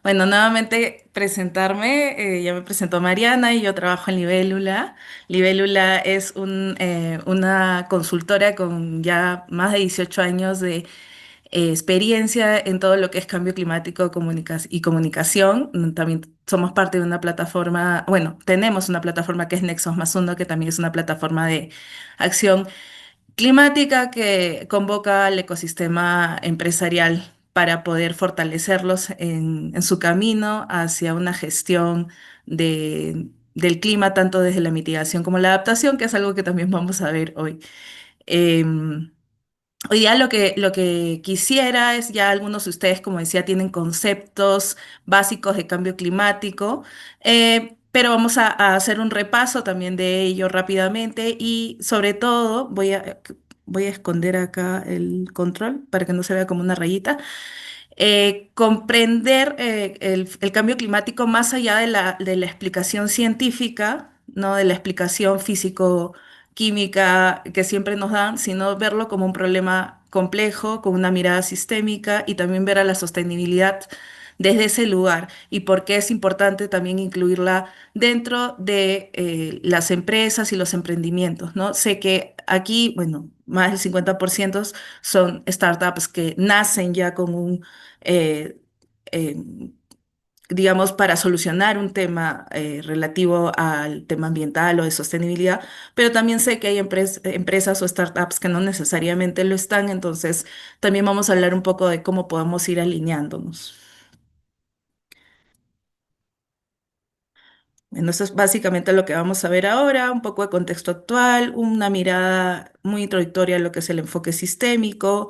Bueno, nuevamente presentarme, ya me presentó Mariana y yo trabajo en Libélula. Libélula es una consultora con ya más de 18 años de experiencia en todo lo que es cambio climático y comunicación. También somos parte de una plataforma, bueno, tenemos una plataforma que es Nexos más uno, que también es una plataforma de acción climática que convoca al ecosistema empresarial para poder fortalecerlos en su camino hacia una gestión del clima, tanto desde la mitigación como la adaptación, que es algo que también vamos a ver hoy. Em, Hoy día lo que quisiera es, ya algunos de ustedes, como decía, tienen conceptos básicos de cambio climático, pero vamos a hacer un repaso también de ello rápidamente y sobre todo voy a esconder acá el control para que no se vea como una rayita. Comprender el cambio climático más allá de la explicación científica, no de la explicación físico-química que siempre nos dan, sino verlo como un problema complejo, con una mirada sistémica y también ver a la sostenibilidad desde ese lugar y por qué es importante también incluirla dentro de las empresas y los emprendimientos, ¿no? Sé que aquí, bueno, más del 50% son startups que nacen ya con eh, eh, digamos, para solucionar un tema relativo al tema ambiental o de sostenibilidad, pero también sé que hay empresas o startups que no necesariamente lo están, entonces también vamos a hablar un poco de cómo podemos ir alineándonos. Bueno, eso es básicamente lo que vamos a ver ahora, un poco de contexto actual, una mirada muy introductoria a lo que es el enfoque sistémico.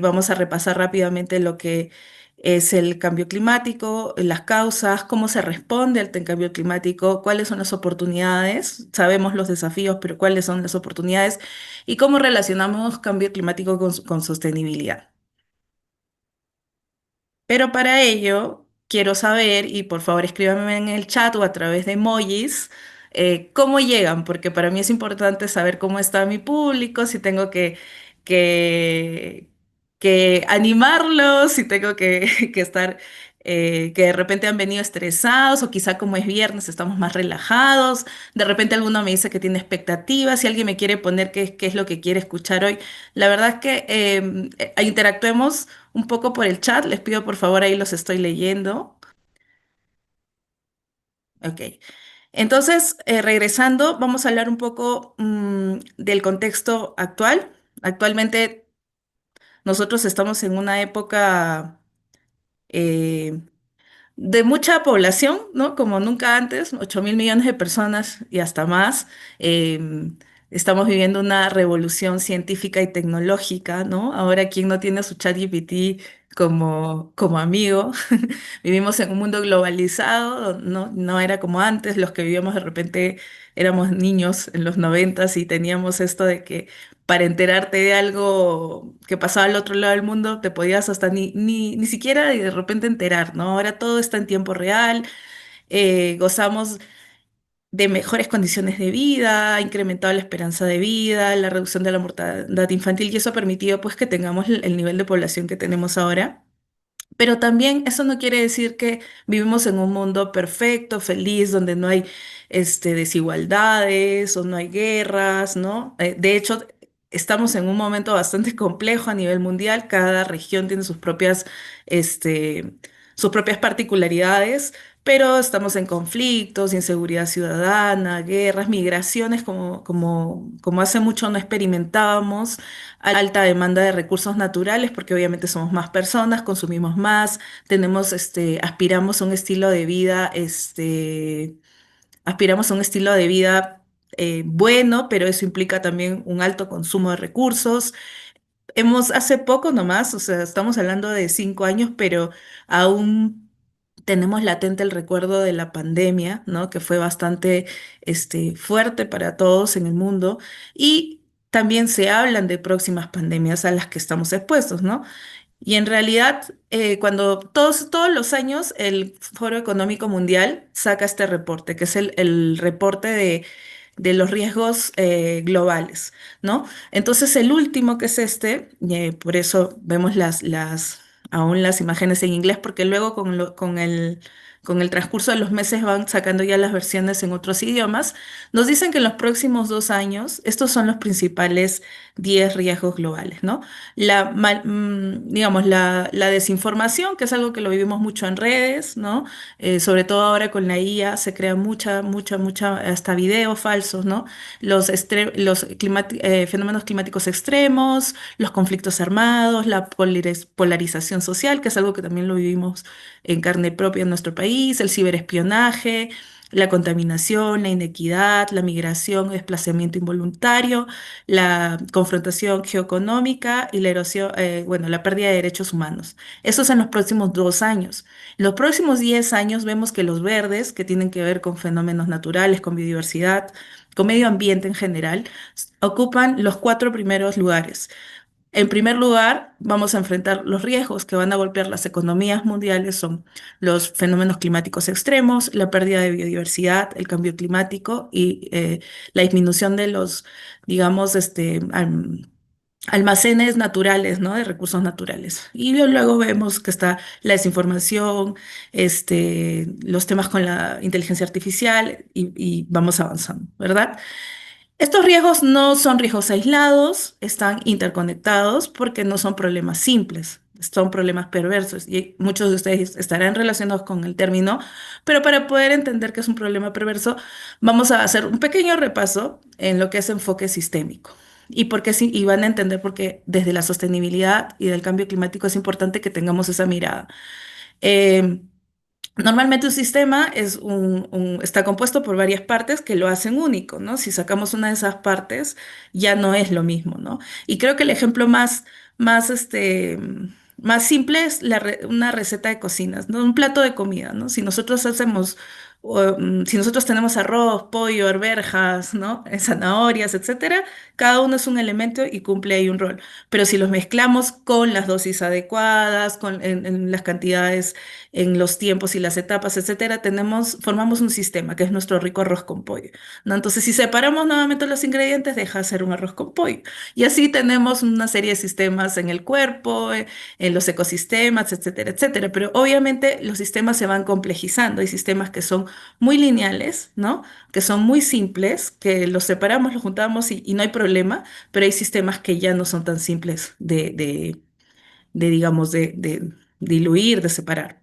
Vamos a repasar rápidamente lo que es el cambio climático, las causas, cómo se responde al cambio climático, cuáles son las oportunidades, sabemos los desafíos, pero cuáles son las oportunidades y cómo relacionamos cambio climático con sostenibilidad. Pero para ello quiero saber, y por favor escríbanme en el chat o a través de emojis, cómo llegan, porque para mí es importante saber cómo está mi público, si tengo que, que animarlos, si tengo que estar, que de repente han venido estresados o quizá como es viernes estamos más relajados, de repente alguno me dice que tiene expectativas, si alguien me quiere poner qué es lo que quiere escuchar hoy. La verdad es que interactuemos un poco por el chat. Les pido por favor, ahí los estoy leyendo. Ok. Entonces, regresando, vamos a hablar un poco del contexto actual. Actualmente nosotros estamos en una época eh, de mucha población, ¿no? Como nunca antes, 8.000 millones de personas y hasta más. Estamos viviendo una revolución científica y tecnológica, ¿no? Ahora, ¿quién no tiene a su ChatGPT como amigo? Vivimos en un mundo globalizado, ¿no? No era como antes, los que vivíamos de repente éramos niños en los noventas y teníamos esto de que para enterarte de algo que pasaba al otro lado del mundo, te podías hasta ni siquiera de repente enterar, ¿no? Ahora todo está en tiempo real, gozamos de mejores condiciones de vida, ha incrementado la esperanza de vida, la reducción de la mortalidad infantil y eso ha permitido pues que tengamos el nivel de población que tenemos ahora. Pero también eso no quiere decir que vivimos en un mundo perfecto, feliz, donde no hay desigualdades o no hay guerras, ¿no? De hecho, estamos en un momento bastante complejo a nivel mundial. Cada región tiene sus propias particularidades, pero estamos en conflictos, inseguridad ciudadana, guerras, migraciones, como hace mucho no experimentábamos alta demanda de recursos naturales, porque obviamente somos más personas, consumimos más, aspiramos a un estilo de vida, aspiramos a un estilo de vida bueno, pero eso implica también un alto consumo de recursos. Hace poco nomás, o sea, estamos hablando de 5 años, pero aún tenemos latente el recuerdo de la pandemia, ¿no? Que fue bastante, fuerte para todos en el mundo. Y también se hablan de próximas pandemias a las que estamos expuestos, ¿no? Y en realidad, cuando todos los años el Foro Económico Mundial saca este reporte, que es el reporte de los riesgos globales, ¿no? Entonces, el último que es por eso vemos aún las imágenes en inglés, porque luego con el transcurso de los meses van sacando ya las versiones en otros idiomas. Nos dicen que en los próximos 2 años, estos son los principales 10 riesgos globales, ¿no? Digamos, la desinformación, que es algo que lo vivimos mucho en redes, ¿no? Sobre todo ahora con la IA se crea mucha, hasta videos falsos, ¿no? Fenómenos climáticos extremos, los conflictos armados, la polarización social, que es algo que también lo vivimos en carne propia en nuestro país, el ciberespionaje, la contaminación, la inequidad, la migración, el desplazamiento involuntario, la confrontación geoeconómica y la erosión, bueno, la pérdida de derechos humanos. Eso es en los próximos 2 años. En los próximos 10 años vemos que los verdes, que tienen que ver con fenómenos naturales, con biodiversidad, con medio ambiente en general, ocupan los 4 primeros lugares. En primer lugar, vamos a enfrentar los riesgos que van a golpear las economías mundiales, son los fenómenos climáticos extremos, la pérdida de biodiversidad, el cambio climático y la disminución de los, digamos, almacenes naturales, ¿no? De recursos naturales. Y luego vemos que está la desinformación, los temas con la inteligencia artificial y vamos avanzando, ¿verdad? Estos riesgos no son riesgos aislados, están interconectados porque no son problemas simples, son problemas perversos y muchos de ustedes estarán relacionados con el término, pero para poder entender que es un problema perverso, vamos a hacer un pequeño repaso en lo que es enfoque sistémico. Y, por qué, y van a entender por qué desde la sostenibilidad y del cambio climático es importante que tengamos esa mirada. Eh, Normalmente un sistema está compuesto por varias partes que lo hacen único, ¿no? Si sacamos una de esas partes, ya no es lo mismo, ¿no? Y creo que el ejemplo más simple es una receta de cocinas, ¿no? Un plato de comida, ¿no? Si nosotros tenemos arroz, pollo, arvejas, ¿no? Zanahorias, etcétera, cada uno es un elemento y cumple ahí un rol. Pero si los mezclamos con las dosis adecuadas, en las cantidades, en los tiempos y las etapas, etcétera, formamos un sistema que es nuestro rico arroz con pollo, ¿no? Entonces, si separamos nuevamente los ingredientes, deja de ser un arroz con pollo. Y así tenemos una serie de sistemas en el cuerpo, en los ecosistemas, etcétera, etcétera. Pero obviamente los sistemas se van complejizando. Hay sistemas que son muy lineales, ¿no? Que son muy simples, que los separamos, los juntamos y no hay problema, pero hay sistemas que ya no son tan simples digamos, de diluir, de separar.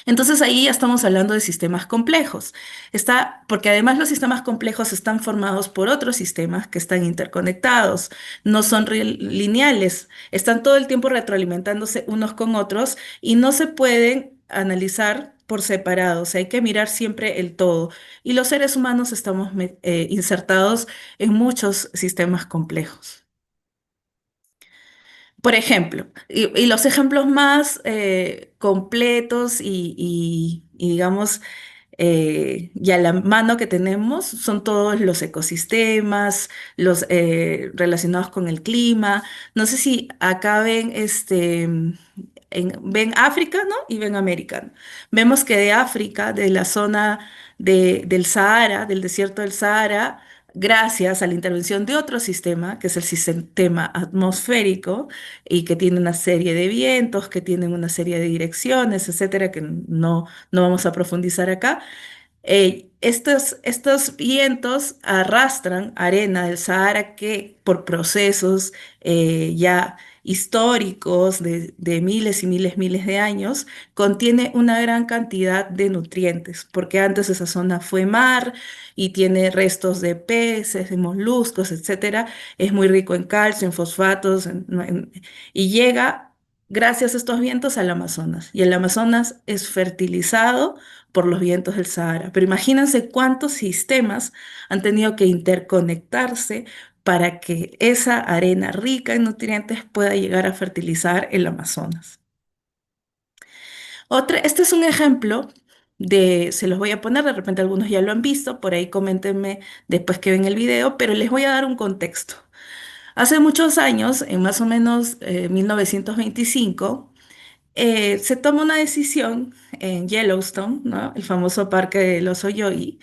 Entonces ahí ya estamos hablando de sistemas complejos. Porque además los sistemas complejos están formados por otros sistemas que están interconectados, no son lineales, están todo el tiempo retroalimentándose unos con otros y no se pueden analizar por separado, o sea, hay que mirar siempre el todo. Y los seres humanos estamos insertados en muchos sistemas complejos. Por ejemplo, y los ejemplos más completos y digamos, y a la mano que tenemos son todos los ecosistemas, los relacionados con el clima. No sé si acá ven, ven África, ¿no? Y ven América, ¿no? Vemos que de África, de la zona del Sahara, del desierto del Sahara, gracias a la intervención de otro sistema, que es el sistema atmosférico, y que tiene una serie de vientos, que tienen una serie de direcciones, etcétera, que no vamos a profundizar acá. Estos vientos arrastran arena del Sahara que por procesos ya históricos de miles de años contiene una gran cantidad de nutrientes, porque antes esa zona fue mar y tiene restos de peces, de moluscos, etcétera. Es muy rico en calcio, en fosfatos, y llega gracias a estos vientos al Amazonas. Y el Amazonas es fertilizado por los vientos del Sahara. Pero imagínense cuántos sistemas han tenido que interconectarse para que esa arena rica en nutrientes pueda llegar a fertilizar el Amazonas. Este es un ejemplo se los voy a poner, de repente algunos ya lo han visto, por ahí coméntenme después que ven el video, pero les voy a dar un contexto. Hace muchos años, en más o menos 1925, se toma una decisión en Yellowstone, ¿no? El famoso parque del oso Yogi,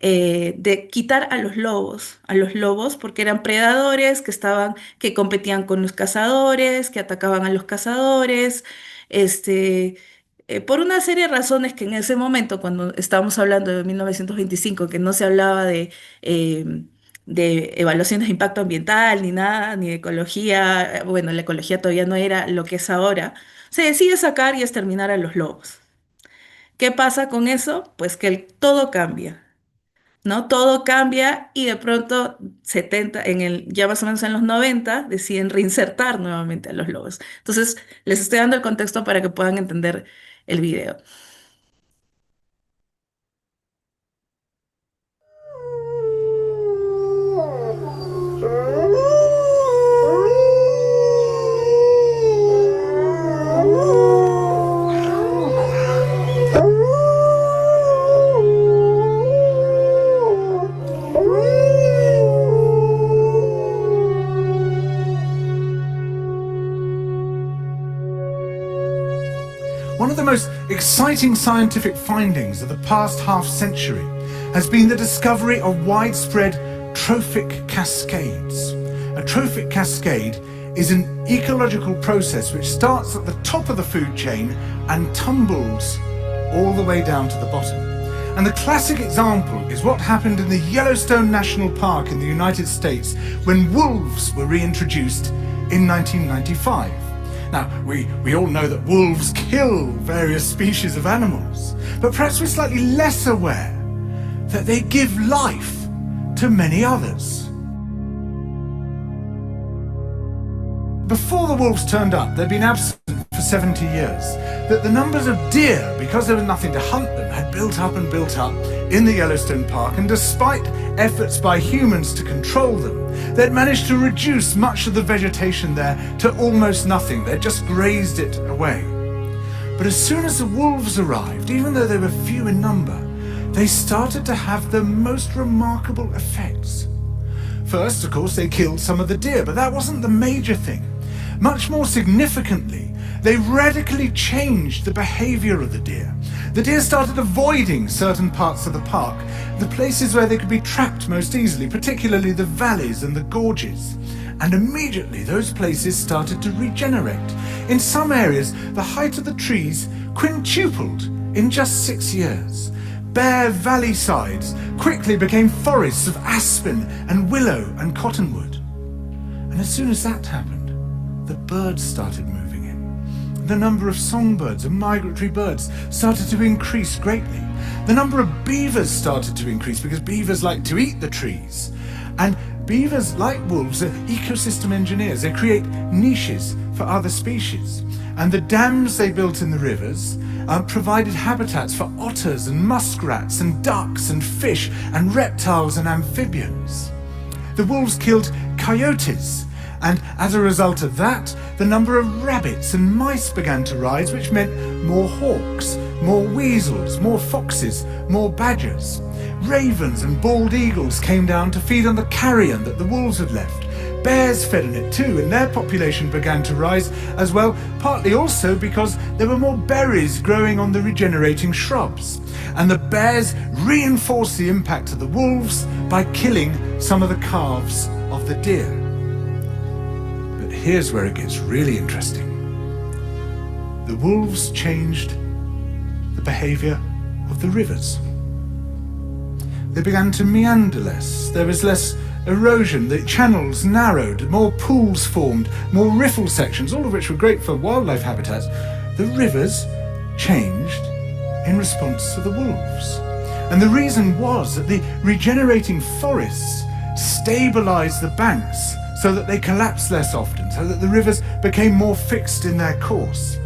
de quitar a los lobos, porque eran predadores que competían con los cazadores, que atacaban a los cazadores, este, por una serie de razones que en ese momento, cuando estábamos hablando de 1925, que no se hablaba eh, de evaluaciones de impacto ambiental ni nada, ni de ecología, bueno, la ecología todavía no era lo que es ahora, se decide sacar y exterminar a los lobos. ¿Qué pasa con eso? Pues que todo cambia, ¿no? Todo cambia y de pronto 70, ya más o menos en los 90 deciden reinsertar nuevamente a los lobos. Entonces, les estoy dando el contexto para que puedan entender el video. One of the most exciting scientific findings of the past half-century has been the discovery of widespread trophic cascades. A trophic cascade is an ecological process which starts at the top of the food chain and tumbles all the way down to the bottom. And the classic example is what happened in the Yellowstone National Park in the United States when wolves were reintroduced in 1995. Now, we all know that wolves kill various species of animals, but perhaps we're slightly less aware that they give life to many others. Before the wolves turned up, they'd been absent for 70 years. That the numbers of deer, because there was nothing to hunt them, had built up and built up in the Yellowstone Park, and despite efforts by humans to control them, they'd managed to reduce much of the vegetation there to almost nothing. They'd just grazed it away. But as soon as the wolves arrived, even though they were few in number, they started to have the most remarkable effects. First, of course, they killed some of the deer, but that wasn't the major thing. Much more significantly, they radically changed the behavior of the deer. The deer started avoiding certain parts of the park, the places where they could be trapped most easily, particularly the valleys and the gorges. And immediately those places started to regenerate. In some areas, the height of the trees quintupled in just 6 years. Bare valley sides quickly became forests of aspen and willow and cottonwood. And as soon as that happened, the birds started moving in. The number of songbirds and migratory birds started to increase greatly. The number of beavers started to increase because beavers like to eat the trees. And beavers, like wolves, are ecosystem engineers. They create niches for other species. And the dams they built in the rivers provided habitats for otters and muskrats and ducks and fish and reptiles and amphibians. The wolves killed coyotes, and as a result of that, the number of rabbits and mice began to rise, which meant more hawks, more weasels, more foxes, more badgers. Ravens and bald eagles came down to feed on the carrion that the wolves had left. Bears fed on it too, and their population began to rise as well, partly also because there were more berries growing on the regenerating shrubs. And the bears reinforced the impact of the wolves by killing some of the calves of the deer. But here's where it gets really interesting. The wolves changed the behavior of the rivers. They began to meander less. There was less erosion, the channels narrowed, more pools formed, more riffle sections, all of which were great for wildlife habitats. The rivers changed in response to the wolves. And the reason was that the regenerating forests stabilized the banks so that they collapsed less often, so that the rivers became more fixed in their course.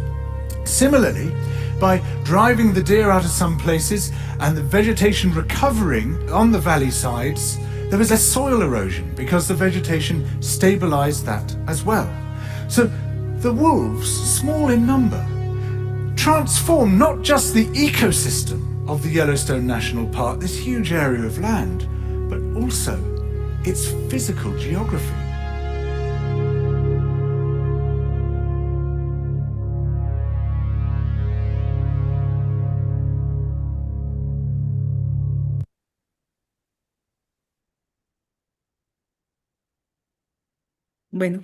Similarly, by driving the deer out of some places and the vegetation recovering on the valley sides, there was less soil erosion because the vegetation stabilized that as well. So the wolves, small in number, transformed not just the ecosystem of the Yellowstone National Park, this huge area of land, but also its physical geography. Bueno,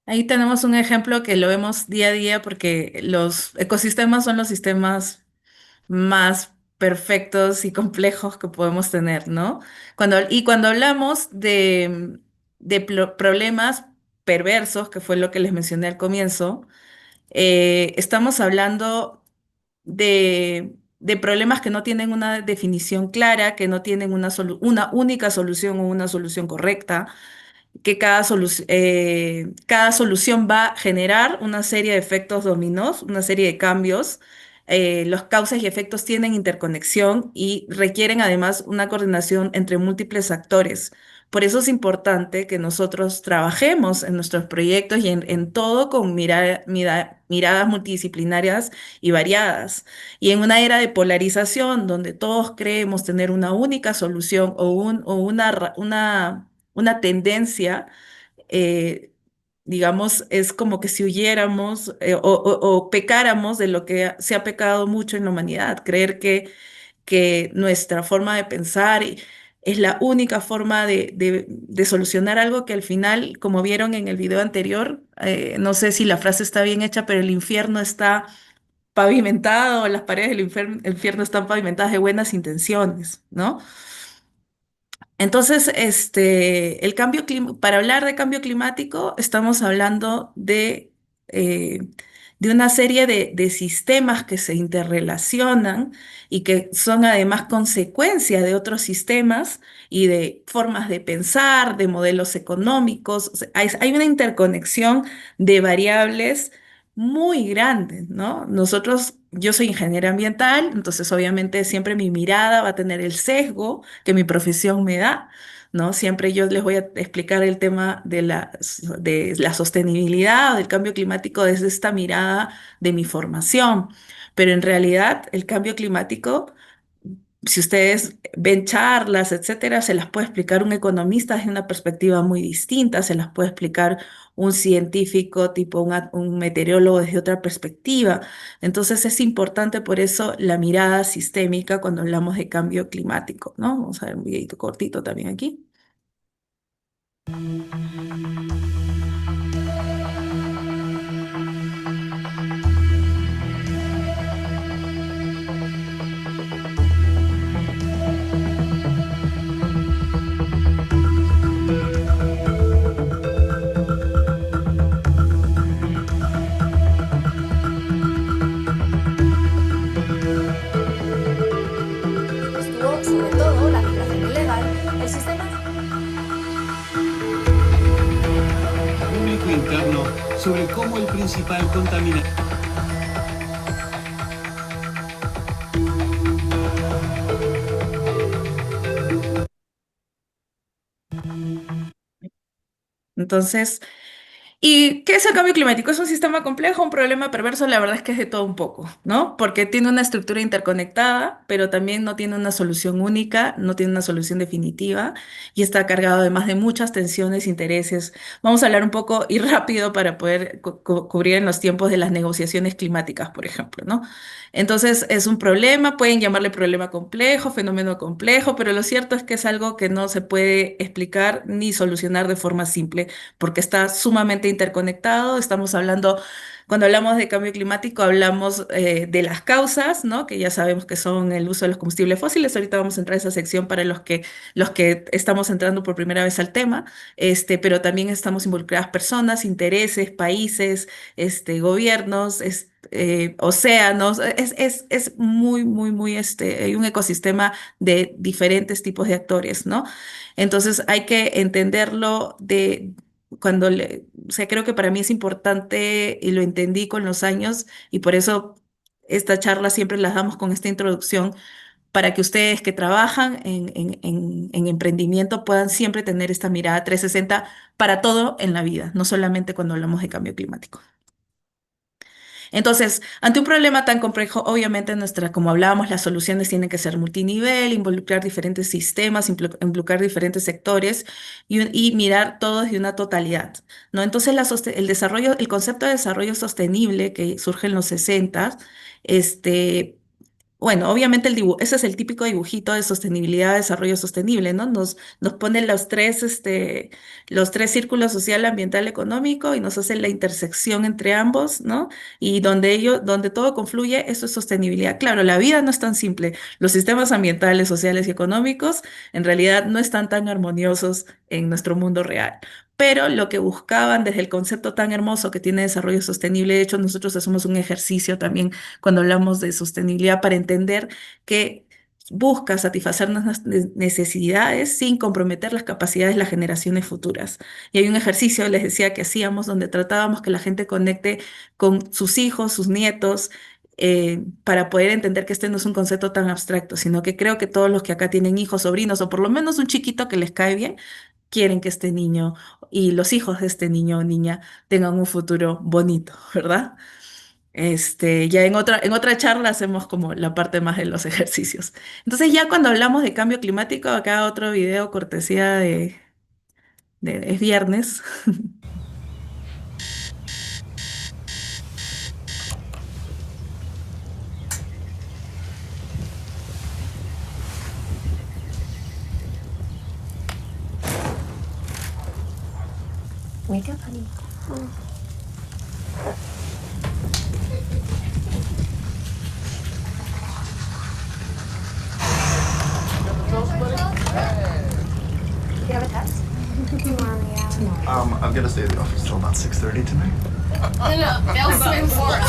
ahí tenemos un ejemplo que lo vemos día a día porque los ecosistemas son los sistemas más perfectos y complejos que podemos tener, ¿no? Cuando hablamos de problemas perversos, que fue lo que les mencioné al comienzo, estamos hablando de problemas que no tienen una definición clara, que no tienen una única solución o una solución correcta, que cada solución va a generar una serie de efectos dominós, una serie de cambios. Los causas y efectos tienen interconexión y requieren además una coordinación entre múltiples actores. Por eso es importante que nosotros trabajemos en nuestros proyectos y en todo con miradas multidisciplinarias y variadas. Y en una era de polarización donde todos creemos tener una única solución o una tendencia, eh, digamos, es como que si huyéramos o pecáramos de lo que se ha pecado mucho en la humanidad, creer que nuestra forma de pensar es la única forma de solucionar algo que al final, como vieron en el video anterior, no sé si la frase está bien hecha, pero el infierno está pavimentado, las paredes del infierno están pavimentadas de buenas intenciones, ¿no? Entonces, para hablar de cambio climático, estamos hablando eh, de una serie de sistemas que se interrelacionan y que son además consecuencia de otros sistemas y de formas de pensar, de modelos económicos. O sea, hay una interconexión de variables muy grande, ¿no? Yo soy ingeniera ambiental, entonces obviamente siempre mi mirada va a tener el sesgo que mi profesión me da, ¿no? Siempre yo les voy a explicar el tema de la sostenibilidad o del cambio climático desde esta mirada de mi formación, pero en realidad el cambio climático, si ustedes ven charlas, etcétera, se las puede explicar un economista desde una perspectiva muy distinta, se las puede explicar un científico tipo un meteorólogo desde otra perspectiva. Entonces es importante por eso la mirada sistémica cuando hablamos de cambio climático, ¿no? Vamos a ver un videito cortito también aquí. Estuvo sobre todo la migración ilegal, el sistema Público interno sobre cómo el principal contaminante. Entonces, ¿y qué es el cambio climático? ¿Es un sistema complejo, un problema perverso? La verdad es que es de todo un poco, ¿no? Porque tiene una estructura interconectada, pero también no tiene una solución única, no tiene una solución definitiva y está cargado además de muchas tensiones, intereses. Vamos a hablar un poco y rápido para poder cubrir en los tiempos de las negociaciones climáticas, por ejemplo, ¿no? Entonces, es un problema, pueden llamarle problema complejo, fenómeno complejo, pero lo cierto es que es algo que no se puede explicar ni solucionar de forma simple porque está sumamente interconectado. Cuando hablamos de cambio climático, hablamos de las causas, ¿no? Que ya sabemos que son el uso de los combustibles fósiles. Ahorita vamos a entrar a esa sección para los que estamos entrando por primera vez al tema, pero también estamos involucradas personas, intereses, países, gobiernos, océanos. Es muy, muy, muy, hay un ecosistema de diferentes tipos de actores, ¿no? Entonces hay que entenderlo o sea, creo que para mí es importante y lo entendí con los años y por eso esta charla siempre las damos con esta introducción para que ustedes que trabajan en emprendimiento puedan siempre tener esta mirada 360 para todo en la vida, no solamente cuando hablamos de cambio climático. Entonces, ante un problema tan complejo, obviamente como hablábamos, las soluciones tienen que ser multinivel, involucrar diferentes sistemas, involucrar diferentes sectores y mirar todo desde una totalidad, ¿no? Entonces, el concepto de desarrollo sostenible que surge en los 60, este, bueno, obviamente ese es el típico dibujito de sostenibilidad, desarrollo sostenible, ¿no? Nos pone los tres círculos social, ambiental, económico y nos hace la intersección entre ambos, ¿no? Y donde todo confluye, eso es sostenibilidad. Claro, la vida no es tan simple. Los sistemas ambientales, sociales y económicos en realidad no están tan armoniosos en nuestro mundo real. Pero lo que buscaban desde el concepto tan hermoso que tiene desarrollo sostenible, de hecho nosotros hacemos un ejercicio también cuando hablamos de sostenibilidad para entender que busca satisfacer nuestras necesidades sin comprometer las capacidades de las generaciones futuras. Y hay un ejercicio, les decía, que hacíamos donde tratábamos que la gente conecte con sus hijos, sus nietos, para poder entender que este no es un concepto tan abstracto, sino que creo que todos los que acá tienen hijos, sobrinos o por lo menos un chiquito que les cae bien, quieren que este niño y los hijos de este niño o niña tengan un futuro bonito, ¿verdad? Ya en otra charla hacemos como la parte más de los ejercicios. Entonces ya cuando hablamos de cambio climático, acá otro video cortesía es viernes. Wake up, honey. Do you have a test? Tomorrow, yeah. Tomorrow. I'm gonna stay at the office till about 6:30 tonight. No, they'll swim for us.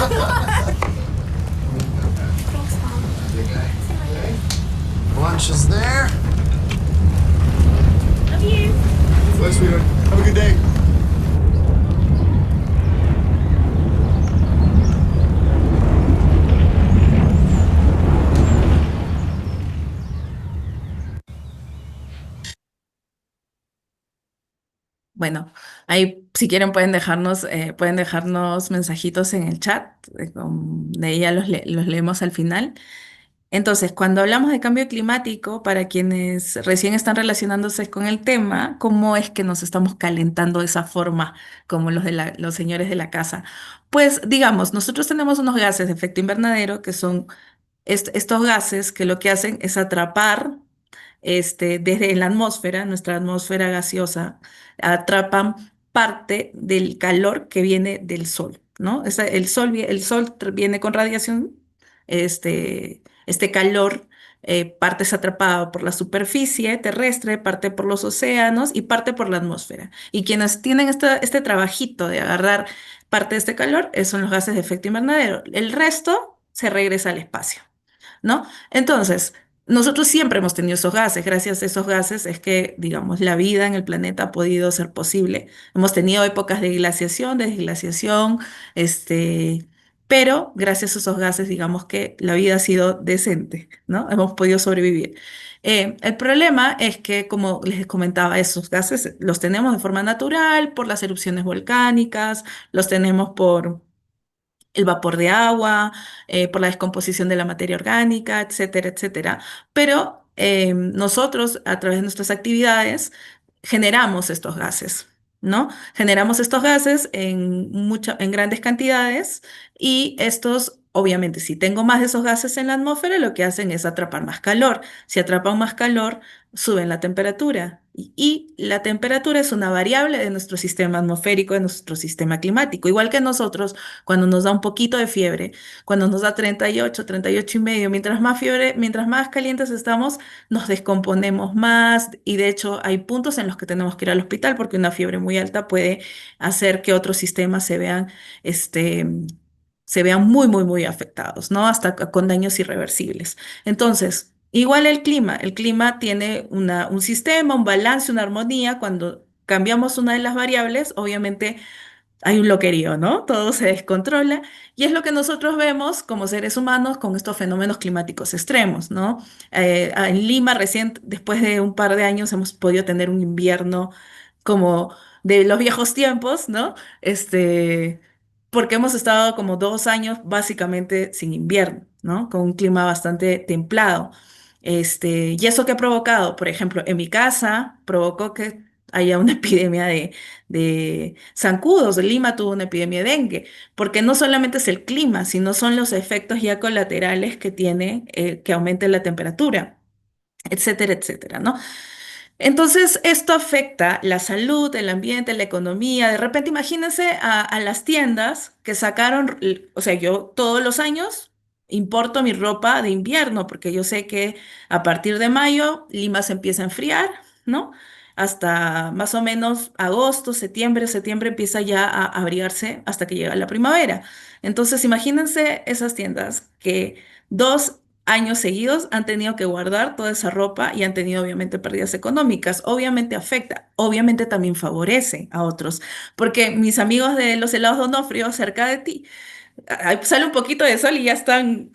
Thanks, Mom. Lunch is there. Love you. Bye, sweetheart. Have a good day. Bueno, ahí si quieren pueden dejarnos mensajitos en el chat, de ahí ya los leemos al final. Entonces, cuando hablamos de cambio climático, para quienes recién están relacionándose con el tema, ¿cómo es que nos estamos calentando de esa forma, como los señores de la casa? Pues digamos, nosotros tenemos unos gases de efecto invernadero que son estos gases que lo que hacen es atrapar desde la atmósfera, nuestra atmósfera gaseosa, atrapan parte del calor que viene del sol, ¿no? El sol viene con radiación, este calor, parte es atrapado por la superficie terrestre, parte por los océanos y parte por la atmósfera. Y quienes tienen este trabajito de agarrar parte de este calor son los gases de efecto invernadero. El resto se regresa al espacio. ¿No? Entonces, nosotros siempre hemos tenido esos gases. Gracias a esos gases es que, digamos, la vida en el planeta ha podido ser posible. Hemos tenido épocas de glaciación, de desglaciación, pero gracias a esos gases, digamos que la vida ha sido decente, ¿no? Hemos podido sobrevivir. El problema es que, como les comentaba, esos gases los tenemos de forma natural por las erupciones volcánicas, los tenemos por el vapor de agua, por la descomposición de la materia orgánica, etcétera, etcétera. Pero nosotros, a través de nuestras actividades, generamos estos gases, ¿no? Generamos estos gases en grandes cantidades y estos, obviamente, si tengo más de esos gases en la atmósfera, lo que hacen es atrapar más calor. Si atrapan más calor, suben la temperatura. Y la temperatura es una variable de nuestro sistema atmosférico, de nuestro sistema climático. Igual que nosotros, cuando nos da un poquito de fiebre, cuando nos da 38, 38 y medio, mientras más fiebre, mientras más calientes estamos, nos descomponemos más y de hecho hay puntos en los que tenemos que ir al hospital porque una fiebre muy alta puede hacer que otros sistemas este, se vean muy, muy, muy afectados, ¿no? Hasta con daños irreversibles. Entonces, igual el clima tiene un sistema, un balance, una armonía. Cuando cambiamos una de las variables, obviamente hay un loquerío, ¿no? Todo se descontrola y es lo que nosotros vemos como seres humanos con estos fenómenos climáticos extremos, ¿no? En Lima recién, después de un par de años, hemos podido tener un invierno como de los viejos tiempos, ¿no? Porque hemos estado como 2 años básicamente sin invierno, ¿no? Con un clima bastante templado. Y eso que ha provocado, por ejemplo, en mi casa, provocó que haya una epidemia de zancudos. Lima tuvo una epidemia de dengue, porque no solamente es el clima, sino son los efectos ya colaterales que tiene que aumente la temperatura, etcétera, etcétera, ¿no? Entonces, esto afecta la salud, el ambiente, la economía. De repente, imagínense a las tiendas que sacaron, o sea, yo todos los años importo mi ropa de invierno porque yo sé que a partir de mayo Lima se empieza a enfriar, ¿no? Hasta más o menos agosto, septiembre empieza ya a abrigarse hasta que llega la primavera. Entonces, imagínense esas tiendas que 2 años seguidos han tenido que guardar toda esa ropa y han tenido obviamente pérdidas económicas. Obviamente afecta, obviamente también favorece a otros, porque mis amigos de los helados Donofrio cerca de ti, sale un poquito de sol y ya están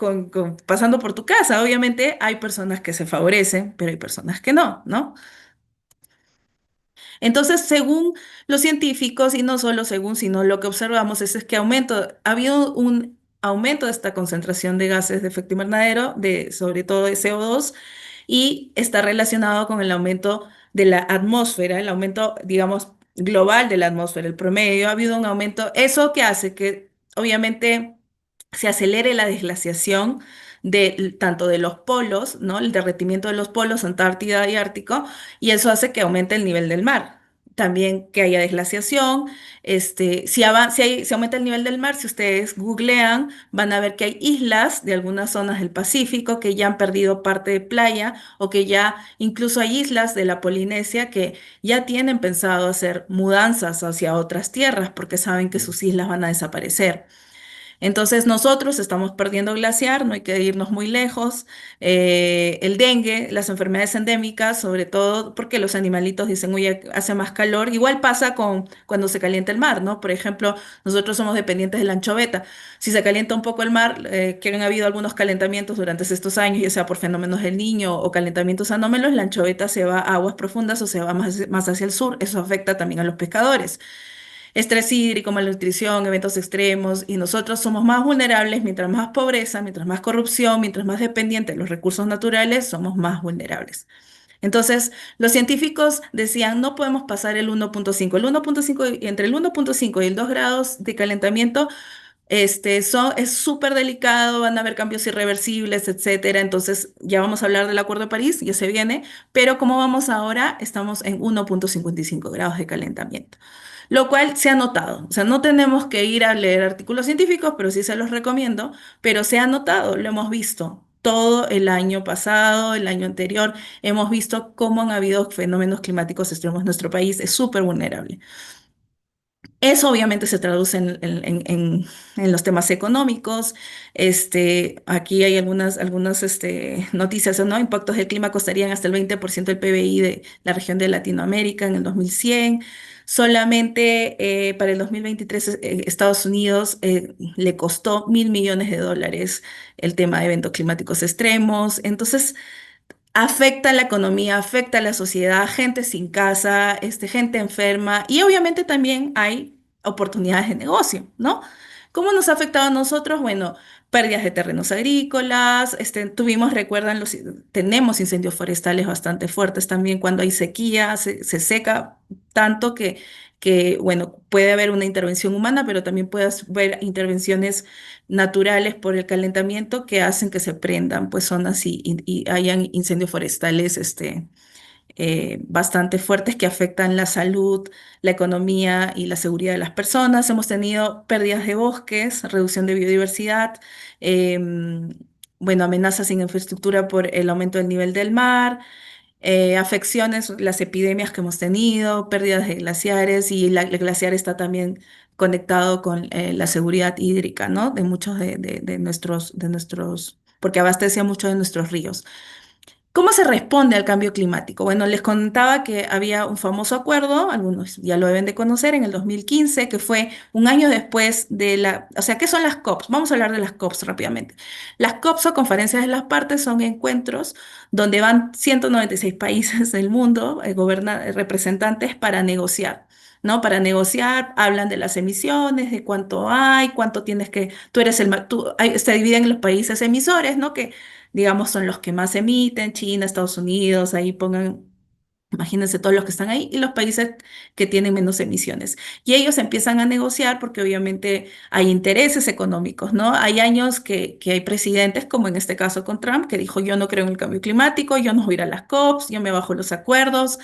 pasando por tu casa. Obviamente hay personas que se favorecen, pero hay personas que no, ¿no? Entonces, según los científicos, y no solo según, sino lo que observamos es que ha habido un aumento de esta concentración de gases de efecto invernadero, sobre todo de CO2, y está relacionado con el aumento de la atmósfera, el aumento, digamos, global de la atmósfera, el promedio. Ha habido un aumento, eso que hace que obviamente se acelere la desglaciación tanto de los polos, ¿no? El derretimiento de los polos, Antártida y Ártico, y eso hace que aumente el nivel del mar. También que haya desglaciación, si aumenta el nivel del mar, si ustedes googlean, van a ver que hay islas de algunas zonas del Pacífico que ya han perdido parte de playa o que ya incluso hay islas de la Polinesia que ya tienen pensado hacer mudanzas hacia otras tierras porque saben que sus islas van a desaparecer. Entonces nosotros estamos perdiendo glaciar, no hay que irnos muy lejos. El dengue, las enfermedades endémicas, sobre todo porque los animalitos dicen, oye, hace más calor. Igual pasa con cuando se calienta el mar, ¿no? Por ejemplo, nosotros somos dependientes de la anchoveta. Si se calienta un poco el mar, que han habido algunos calentamientos durante estos años, ya sea por fenómenos del Niño o calentamientos anómalos, la anchoveta se va a aguas profundas o se va más hacia el sur. Eso afecta también a los pescadores. Estrés hídrico, malnutrición, eventos extremos, y nosotros somos más vulnerables mientras más pobreza, mientras más corrupción, mientras más dependientes de los recursos naturales, somos más vulnerables. Entonces, los científicos decían, no podemos pasar el 1.5. El 1.5, entre el 1.5 y el 2 grados de calentamiento, es súper delicado, van a haber cambios irreversibles, etcétera. Entonces, ya vamos a hablar del Acuerdo de París, ya se viene, pero como vamos ahora, estamos en 1.55 grados de calentamiento, lo cual se ha notado. O sea, no tenemos que ir a leer artículos científicos, pero sí se los recomiendo, pero se ha notado, lo hemos visto. Todo el año pasado, el año anterior, hemos visto cómo han habido fenómenos climáticos extremos en nuestro país. Es súper vulnerable. Eso obviamente se traduce en los temas económicos. Aquí hay algunas noticias, ¿no? Impactos del clima costarían hasta el 20% del PBI de la región de Latinoamérica en el 2100. Solamente para el 2023 Estados Unidos le costó $1.000 millones el tema de eventos climáticos extremos. Entonces, afecta a la economía, afecta a la sociedad, gente sin casa, gente enferma y obviamente también hay oportunidades de negocio, ¿no? ¿Cómo nos ha afectado a nosotros? Bueno, pérdidas de terrenos agrícolas, recuerdan, tenemos incendios forestales bastante fuertes también cuando hay sequía, se seca tanto bueno, puede haber una intervención humana, pero también puede haber intervenciones naturales por el calentamiento que hacen que se prendan pues zonas y hayan incendios forestales bastante fuertes que afectan la salud, la economía y la seguridad de las personas. Hemos tenido pérdidas de bosques, reducción de biodiversidad, bueno, amenazas en infraestructura por el aumento del nivel del mar, afecciones, las epidemias que hemos tenido, pérdidas de glaciares y el glaciar está también conectado con la seguridad hídrica, ¿no? De muchos porque abastece a muchos de nuestros ríos. ¿Cómo se responde al cambio climático? Bueno, les contaba que había un famoso acuerdo, algunos ya lo deben de conocer, en el 2015, que fue un año después o sea, ¿qué son las COPs? Vamos a hablar de las COPs rápidamente. Las COPs o conferencias de las partes son encuentros donde van 196 países del mundo, representantes para negociar. ¿No? Para negociar, hablan de las emisiones, de cuánto hay, cuánto tienes que, tú eres se dividen los países emisores, ¿no? Que digamos, son los que más emiten, China, Estados Unidos, ahí pongan Imagínense todos los que están ahí y los países que tienen menos emisiones. Y ellos empiezan a negociar porque obviamente hay intereses económicos, ¿no? Hay años que hay presidentes, como en este caso con Trump, que dijo, yo no creo en el cambio climático, yo no voy a ir a las COPs, yo me bajo los acuerdos.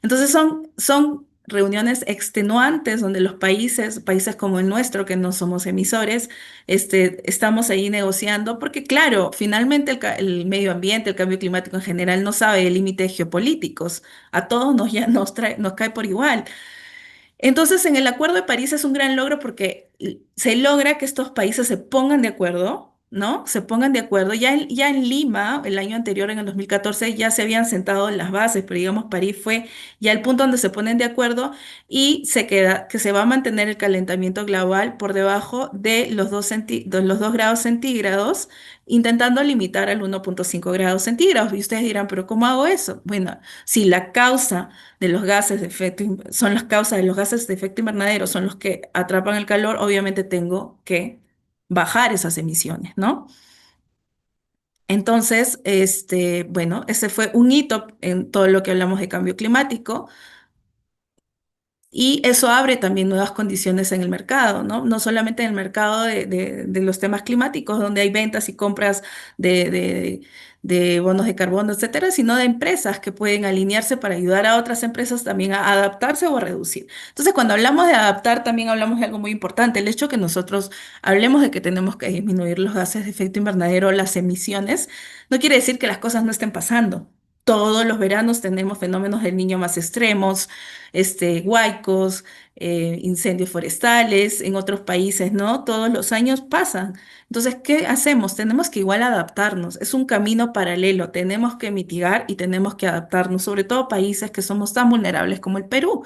Entonces son reuniones extenuantes donde los países como el nuestro, que no somos emisores, estamos ahí negociando, porque claro, finalmente el medio ambiente, el cambio climático en general no sabe de límites geopolíticos. A todos nos cae por igual. Entonces, en el Acuerdo de París es un gran logro porque se logra que estos países se pongan de acuerdo, ¿no? Se pongan de acuerdo. Ya en Lima, el año anterior, en el 2014, ya se habían sentado las bases, pero digamos, París fue ya el punto donde se ponen de acuerdo y se queda que se va a mantener el calentamiento global por debajo de de los 2 grados centígrados, intentando limitar al 1,5 grados centígrados. Y ustedes dirán, ¿pero cómo hago eso? Bueno, si la causa de los gases de efecto, son las causas de los gases de efecto invernadero, son los que atrapan el calor, obviamente tengo que bajar esas emisiones, ¿no? Entonces, bueno, ese fue un hito en todo lo que hablamos de cambio climático. Y eso abre también nuevas condiciones en el mercado, ¿no? No solamente en el mercado de los temas climáticos, donde hay ventas y compras de, de- de bonos de carbono, etcétera, sino de empresas que pueden alinearse para ayudar a otras empresas también a adaptarse o a reducir. Entonces, cuando hablamos de adaptar, también hablamos de algo muy importante, el hecho que nosotros hablemos de que tenemos que disminuir los gases de efecto invernadero, las emisiones, no quiere decir que las cosas no estén pasando. Todos los veranos tenemos fenómenos del niño más extremos, huaicos, incendios forestales, en otros países, ¿no? Todos los años pasan. Entonces, ¿qué hacemos? Tenemos que igual adaptarnos. Es un camino paralelo. Tenemos que mitigar y tenemos que adaptarnos, sobre todo países que somos tan vulnerables como el Perú.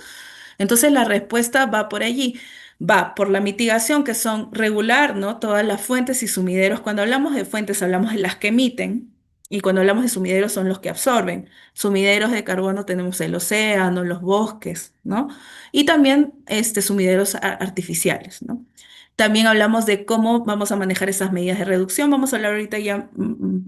Entonces la respuesta va por allí, va por la mitigación que son regular, ¿no? Todas las fuentes y sumideros. Cuando hablamos de fuentes hablamos de las que emiten y cuando hablamos de sumideros son los que absorben. Sumideros de carbono tenemos el océano, los bosques, ¿no? Y también sumideros artificiales, ¿no? También hablamos de cómo vamos a manejar esas medidas de reducción. Vamos a hablar ahorita ya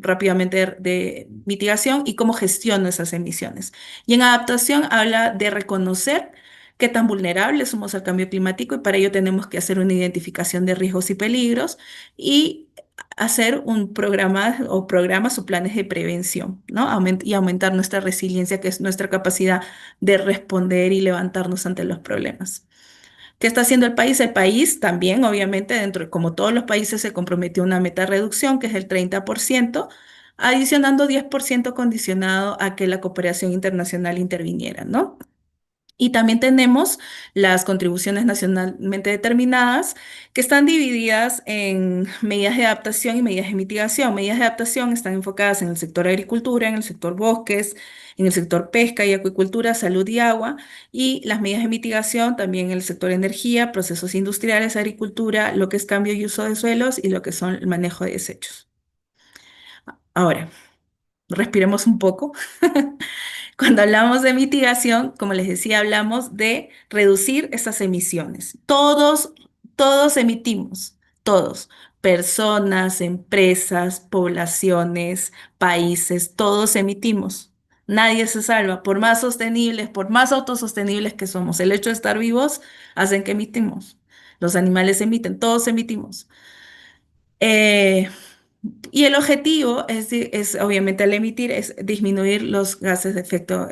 rápidamente de mitigación y cómo gestiono esas emisiones. Y en adaptación habla de reconocer qué tan vulnerables somos al cambio climático y para ello tenemos que hacer una identificación de riesgos y peligros y hacer un programa o programas o planes de prevención, ¿no? Y aumentar nuestra resiliencia, que es nuestra capacidad de responder y levantarnos ante los problemas. ¿Qué está haciendo el país? El país también, obviamente, como todos los países, se comprometió a una meta de reducción, que es el 30%, adicionando 10% condicionado a que la cooperación internacional interviniera, ¿no? Y también tenemos las contribuciones nacionalmente determinadas que están divididas en medidas de adaptación y medidas de mitigación. Medidas de adaptación están enfocadas en el sector agricultura, en el sector bosques, en el sector pesca y acuicultura, salud y agua. Y las medidas de mitigación también en el sector energía, procesos industriales, agricultura, lo que es cambio y uso de suelos y lo que son el manejo de desechos. Ahora, respiremos un poco. Cuando hablamos de mitigación, como les decía, hablamos de reducir esas emisiones. Todos emitimos, todos, personas, empresas, poblaciones, países, todos emitimos. Nadie se salva, por más sostenibles, por más autosostenibles que somos. El hecho de estar vivos hacen que emitimos. Los animales emiten, todos emitimos. Eh, y el objetivo es, obviamente, al emitir, es disminuir los gases de efecto,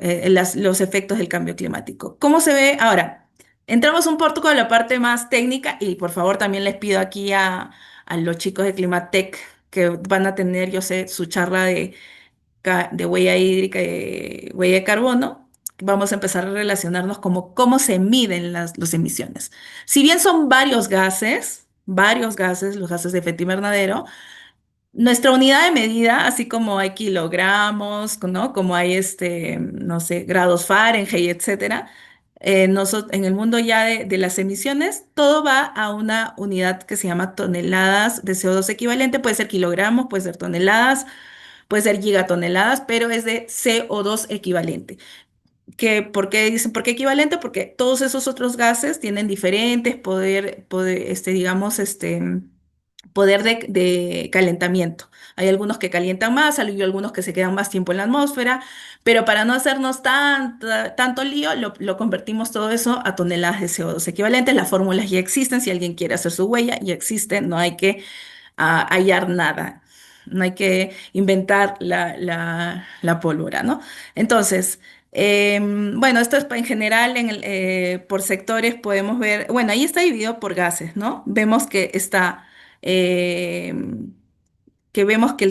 los efectos del cambio climático. ¿Cómo se ve? Ahora, entramos un poco a la parte más técnica y por favor también les pido aquí a los chicos de Climatec que van a tener, yo sé, su charla de huella hídrica y huella de carbono. Vamos a empezar a relacionarnos como cómo se miden las emisiones. Si bien son varios gases, los gases de efecto invernadero, nuestra unidad de medida, así como hay kilogramos, ¿no? Como hay no sé, grados Fahrenheit, etcétera, en el mundo ya de las emisiones, todo va a una unidad que se llama toneladas de CO2 equivalente, puede ser kilogramos, puede ser toneladas, puede ser gigatoneladas, pero es de CO2 equivalente. ¿Por qué dicen por qué equivalente? Porque todos esos otros gases tienen diferentes digamos, poder de calentamiento. Hay algunos que calientan más, hay algunos que se quedan más tiempo en la atmósfera, pero para no hacernos tanto lío, lo convertimos todo eso a toneladas de CO2 equivalentes. Las fórmulas ya existen, si alguien quiere hacer su huella, ya existen, no hay que hallar nada. No hay que inventar la pólvora, ¿no? Entonces, bueno, esto es en general, por sectores podemos ver, bueno, ahí está dividido por gases, ¿no? Vemos que está, que vemos que,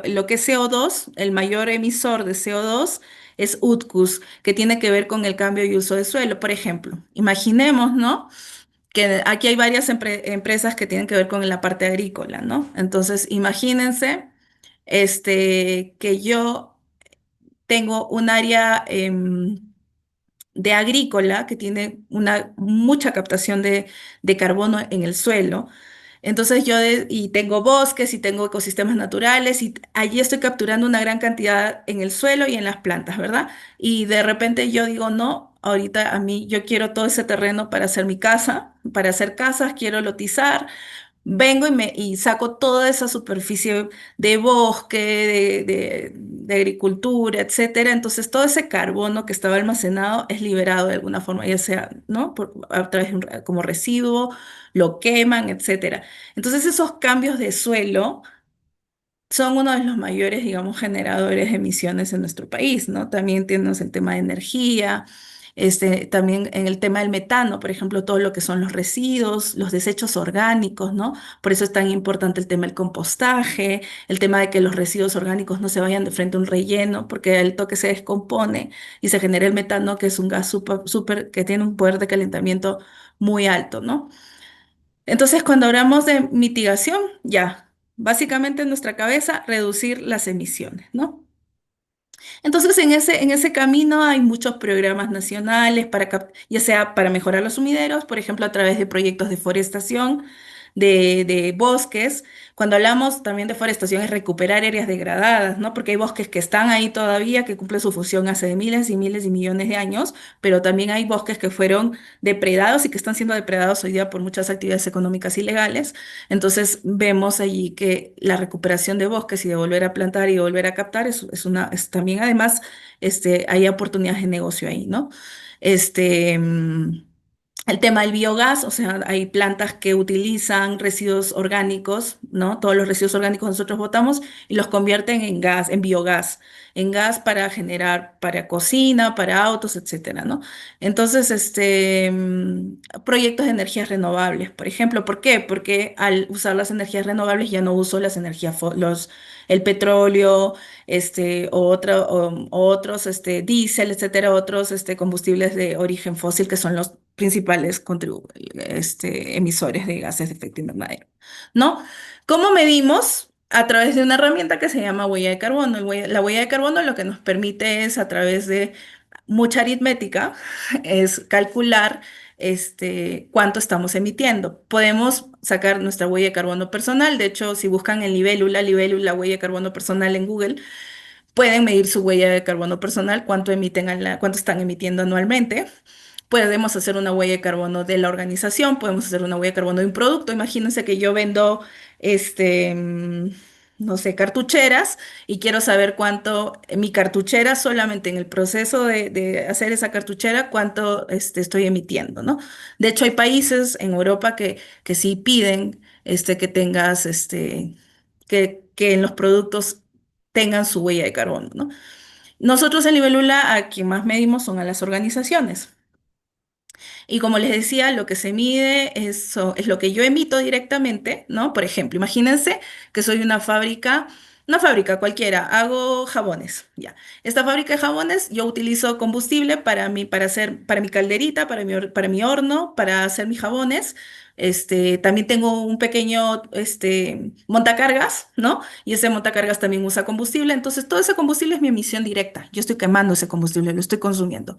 lo que es CO2, el mayor emisor de CO2 es UTCUS, que tiene que ver con el cambio y uso de suelo. Por ejemplo, imaginemos, ¿no? Que aquí hay varias empresas que tienen que ver con la parte agrícola, ¿no? Entonces, imagínense, que yo tengo un área de agrícola que tiene mucha captación de carbono en el suelo. Entonces y tengo bosques y tengo ecosistemas naturales y allí estoy capturando una gran cantidad en el suelo y en las plantas, ¿verdad? Y de repente yo digo, no, ahorita a mí yo quiero todo ese terreno para hacer mi casa, para hacer casas, quiero lotizar. Vengo y saco toda esa superficie de bosque, de agricultura, etcétera. Entonces, todo ese carbono que estaba almacenado es liberado de alguna forma, ya sea, ¿no? A través de como residuo, lo queman, etcétera. Entonces, esos cambios de suelo son uno de los mayores, digamos, generadores de emisiones en nuestro país, ¿no? También tenemos el tema de energía, también en el tema del metano, por ejemplo, todo lo que son los residuos, los desechos orgánicos, ¿no? Por eso es tan importante el tema del compostaje, el tema de que los residuos orgánicos no se vayan de frente a un relleno, porque al toque se descompone y se genera el metano, que es un gas que tiene un poder de calentamiento muy alto, ¿no? Entonces, cuando hablamos de mitigación, ya, básicamente en nuestra cabeza, reducir las emisiones, ¿no? Entonces, en ese camino hay muchos programas nacionales ya sea para mejorar los sumideros, por ejemplo, a través de proyectos de forestación, de bosques. Cuando hablamos también de forestación es recuperar áreas degradadas, ¿no? Porque hay bosques que están ahí todavía, que cumplen su función hace de miles y millones de años, pero también hay bosques que fueron depredados y que están siendo depredados hoy día por muchas actividades económicas ilegales. Entonces vemos allí que la recuperación de bosques y de volver a plantar y de volver a captar es también además, hay oportunidades de negocio ahí, ¿no? Este, mm, el tema del biogás, o sea, hay plantas que utilizan residuos orgánicos, ¿no? Todos los residuos orgánicos nosotros botamos y los convierten en gas, en gas para generar, para cocina, para autos, etcétera, ¿no? Entonces, proyectos de energías renovables, por ejemplo, ¿por qué? Porque al usar las energías renovables ya no uso las energías, el petróleo, o otros, diésel, etcétera, otros, combustibles de origen fósil que son los principales emisores de gases de efecto invernadero, ¿no? ¿Cómo medimos? A través de una herramienta que se llama huella de carbono. La huella de carbono lo que nos permite es, a través de mucha aritmética, es calcular cuánto estamos emitiendo. Podemos sacar nuestra huella de carbono personal. De hecho, si buscan en libélula, huella de carbono personal en Google, pueden medir su huella de carbono personal, cuánto están emitiendo anualmente. Podemos hacer una huella de carbono de la organización, podemos hacer una huella de carbono de un producto. Imagínense que yo vendo, este, mm, no sé, cartucheras y quiero saber cuánto mi cartuchera, solamente en el proceso de hacer esa cartuchera, cuánto estoy emitiendo, ¿no? De hecho, hay países en Europa que sí piden que tengas, que en los productos tengan su huella de carbono, ¿no? Nosotros en Libélula a quien más medimos son a las organizaciones. Y como les decía, lo que se mide es lo que yo emito directamente, ¿no? Por ejemplo, imagínense que soy una fábrica cualquiera, hago jabones, ya. Esta fábrica de jabones, yo utilizo combustible para mi calderita, para mi horno, para hacer mis jabones. También tengo un pequeño, montacargas, ¿no? Y ese montacargas también usa combustible. Entonces, todo ese combustible es mi emisión directa. Yo estoy quemando ese combustible, lo estoy consumiendo.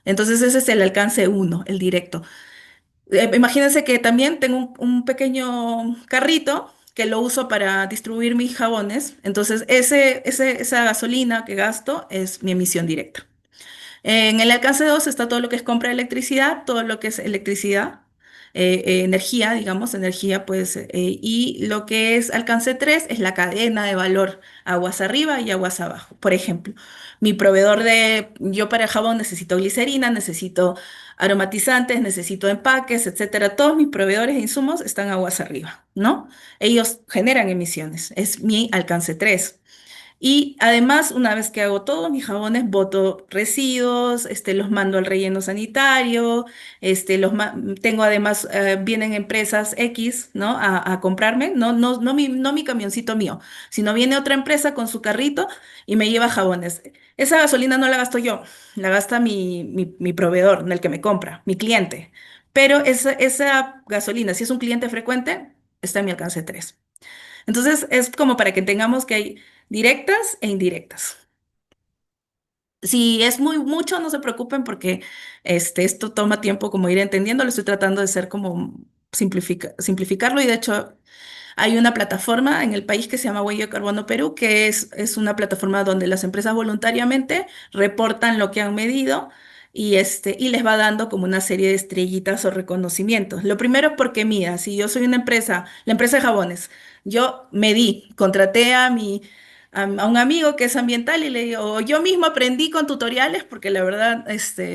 Entonces ese es el alcance uno, el directo. Imagínense que también tengo un pequeño carrito que lo uso para distribuir mis jabones. Entonces esa gasolina que gasto es mi emisión directa. En el alcance 2 está todo lo que es compra de electricidad, todo lo que es electricidad. energía, digamos, energía, pues, y lo que es alcance 3 es la cadena de valor, aguas arriba y aguas abajo. Por ejemplo, mi proveedor yo para jabón necesito glicerina, necesito aromatizantes, necesito empaques, etcétera. Todos mis proveedores de insumos están aguas arriba, ¿no? Ellos generan emisiones, es mi alcance 3. Y además, una vez que hago todos mis jabones, boto residuos, los mando al relleno sanitario, tengo además, vienen empresas X, ¿no? A comprarme, no mi camioncito mío, sino viene otra empresa con su carrito y me lleva jabones. Esa gasolina no la gasto yo, la gasta mi proveedor, el que me compra, mi cliente. Pero esa gasolina, si es un cliente frecuente, está en mi alcance 3. Entonces, es como para que tengamos que hay directas e indirectas. Si es muy mucho, no se preocupen porque esto toma tiempo como ir entendiendo. Lo estoy tratando de ser como simplificarlo y de hecho hay una plataforma en el país que se llama Huella de Carbono Perú, que es una plataforma donde las empresas voluntariamente reportan lo que han medido y les va dando como una serie de estrellitas o reconocimientos. Lo primero es porque mida, si yo soy una empresa, la empresa de jabones, yo medí, contraté a un amigo que es ambiental y le digo, o yo mismo aprendí con tutoriales, porque la verdad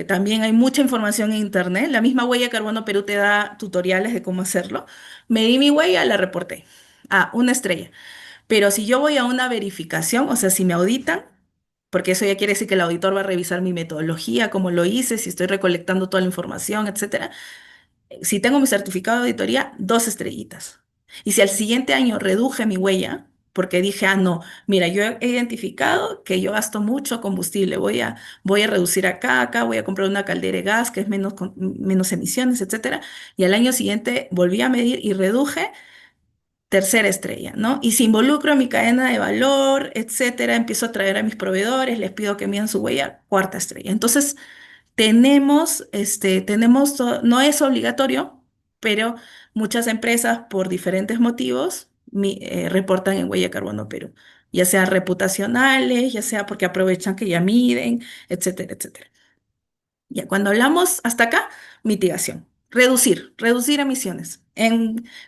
también hay mucha información en internet. La misma Huella de Carbono Perú te da tutoriales de cómo hacerlo. Medí mi huella, la reporté. Ah, una estrella. Pero si yo voy a una verificación, o sea, si me auditan, porque eso ya quiere decir que el auditor va a revisar mi metodología, cómo lo hice, si estoy recolectando toda la información, etcétera. Si tengo mi certificado de auditoría, 2 estrellitas. Y si al siguiente año reduje mi huella, porque dije, ah, no, mira, yo he identificado que yo gasto mucho combustible, voy a reducir acá, voy a comprar una caldera de gas que es menos emisiones, etcétera. Y al año siguiente volví a medir y reduje 3.ª estrella, ¿no? Y si involucro a mi cadena de valor, etcétera, empiezo a traer a mis proveedores, les pido que midan su huella, 4.ª estrella. Entonces, no es obligatorio, pero muchas empresas por diferentes motivos reportan en huella de carbono Perú, ya sea reputacionales, ya sea porque aprovechan que ya miden, etcétera, etcétera. Ya cuando hablamos hasta acá, mitigación, reducir emisiones.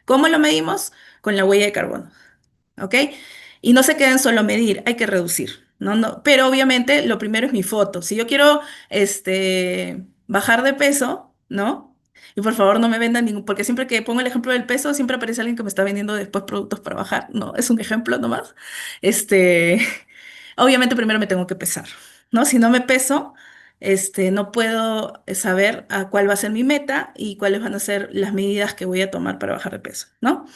¿Cómo lo medimos? Con la huella de carbono. ¿Ok? Y no se queden solo medir, hay que reducir, ¿no? Pero obviamente lo primero es mi foto. Si yo quiero bajar de peso, ¿no? Y por favor no me vendan ningún, porque siempre que pongo el ejemplo del peso, siempre aparece alguien que me está vendiendo después productos para bajar. No, es un ejemplo nomás. Este, obviamente primero me tengo que pesar, ¿no? Si no me peso, no puedo saber a cuál va a ser mi meta y cuáles van a ser las medidas que voy a tomar para bajar de peso, ¿no?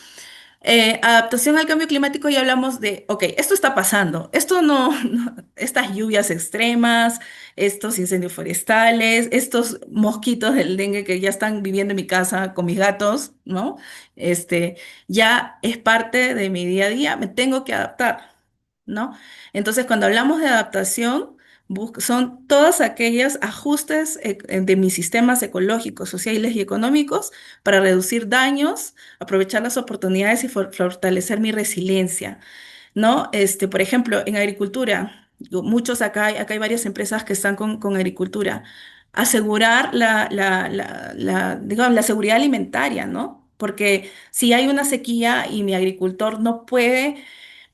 Adaptación al cambio climático, ya hablamos de, ok, esto está pasando, esto estas lluvias extremas, estos incendios forestales, estos mosquitos del dengue que ya están viviendo en mi casa con mis gatos, ¿no? Ya es parte de mi día a día, me tengo que adaptar, ¿no? Entonces, cuando hablamos de adaptación, son todos aquellos ajustes de mis sistemas ecológicos, sociales y económicos para reducir daños, aprovechar las oportunidades y fortalecer mi resiliencia, ¿no? Por ejemplo, en agricultura, acá hay varias empresas que están con agricultura, asegurar digamos, la seguridad alimentaria, ¿no? Porque si hay una sequía y mi agricultor no puede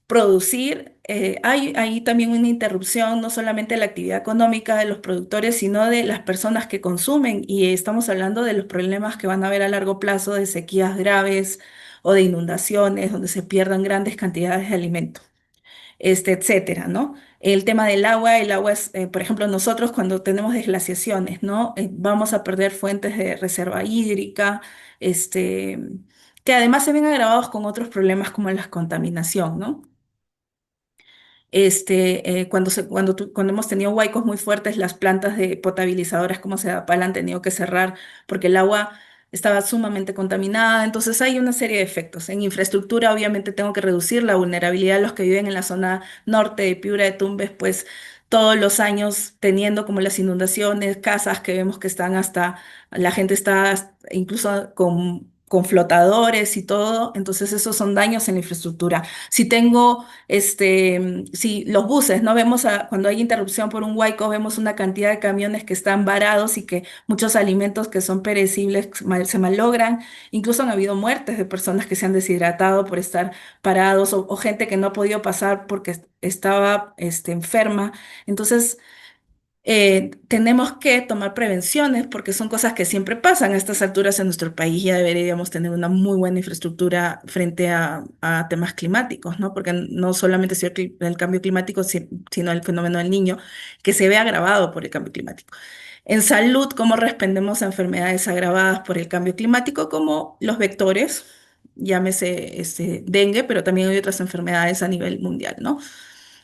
producir, hay ahí también una interrupción no solamente de la actividad económica de los productores, sino de las personas que consumen. Y estamos hablando de los problemas que van a haber a largo plazo de sequías graves o de inundaciones, donde se pierdan grandes cantidades de alimentos, etcétera, ¿no? El agua es, por ejemplo, nosotros cuando tenemos desglaciaciones, ¿no? Vamos a perder fuentes de reserva hídrica, este, que además se ven agravados con otros problemas como la contaminación, ¿no? Cuando hemos tenido huaicos muy fuertes, las plantas de potabilizadoras como Sedapal han tenido que cerrar porque el agua estaba sumamente contaminada. Entonces hay una serie de efectos. En infraestructura, obviamente, tengo que reducir la vulnerabilidad de los que viven en la zona norte de Piura de Tumbes, pues todos los años teniendo como las inundaciones, casas que vemos que están la gente está incluso con flotadores y todo, entonces esos son daños en la infraestructura. Si tengo, si los buses, ¿no? Vemos cuando hay interrupción por un huaico, vemos una cantidad de camiones que están varados y que muchos alimentos que son perecibles se malogran. Incluso han habido muertes de personas que se han deshidratado por estar parados o gente que no ha podido pasar porque estaba, enferma. Entonces, tenemos que tomar prevenciones porque son cosas que siempre pasan a estas alturas en nuestro país. Ya deberíamos tener una muy buena infraestructura frente a temas climáticos, ¿no? Porque no solamente es el cambio climático, sino el fenómeno del niño, que se ve agravado por el cambio climático. En salud, ¿cómo respondemos a enfermedades agravadas por el cambio climático? Como los vectores, llámese dengue, pero también hay otras enfermedades a nivel mundial, ¿no?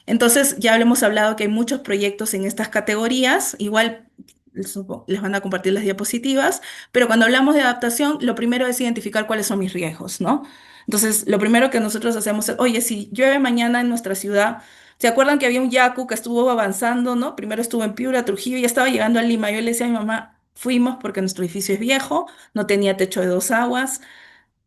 Entonces, ya hemos hablado que hay muchos proyectos en estas categorías, igual les van a compartir las diapositivas, pero cuando hablamos de adaptación, lo primero es identificar cuáles son mis riesgos, ¿no? Entonces, lo primero que nosotros hacemos es, oye, si llueve mañana en nuestra ciudad, ¿se acuerdan que había un yacu que estuvo avanzando, ¿no? Primero estuvo en Piura, Trujillo, y ya estaba llegando a Lima. Yo le decía a mi mamá, fuimos porque nuestro edificio es viejo, no tenía techo de dos aguas,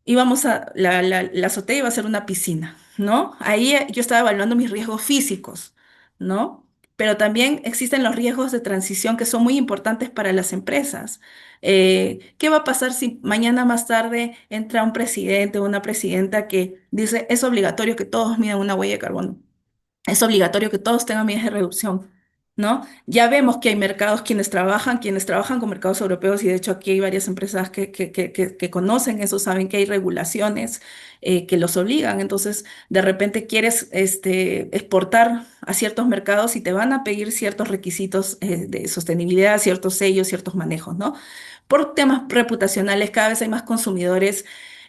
íbamos la azotea iba a ser una piscina, ¿no? Ahí yo estaba evaluando mis riesgos físicos, ¿no? Pero también existen los riesgos de transición que son muy importantes para las empresas. ¿Qué va a pasar si mañana más tarde entra un presidente o una presidenta que dice es obligatorio que todos midan una huella de carbono? Es obligatorio que todos tengan medidas de reducción, ¿no? Ya vemos que hay mercados quienes trabajan con mercados europeos y de hecho aquí hay varias empresas que conocen eso, saben que hay regulaciones que los obligan. Entonces, de repente quieres exportar a ciertos mercados y te van a pedir ciertos requisitos de sostenibilidad, ciertos sellos, ciertos manejos, ¿no? Por temas reputacionales, cada vez hay más consumidores,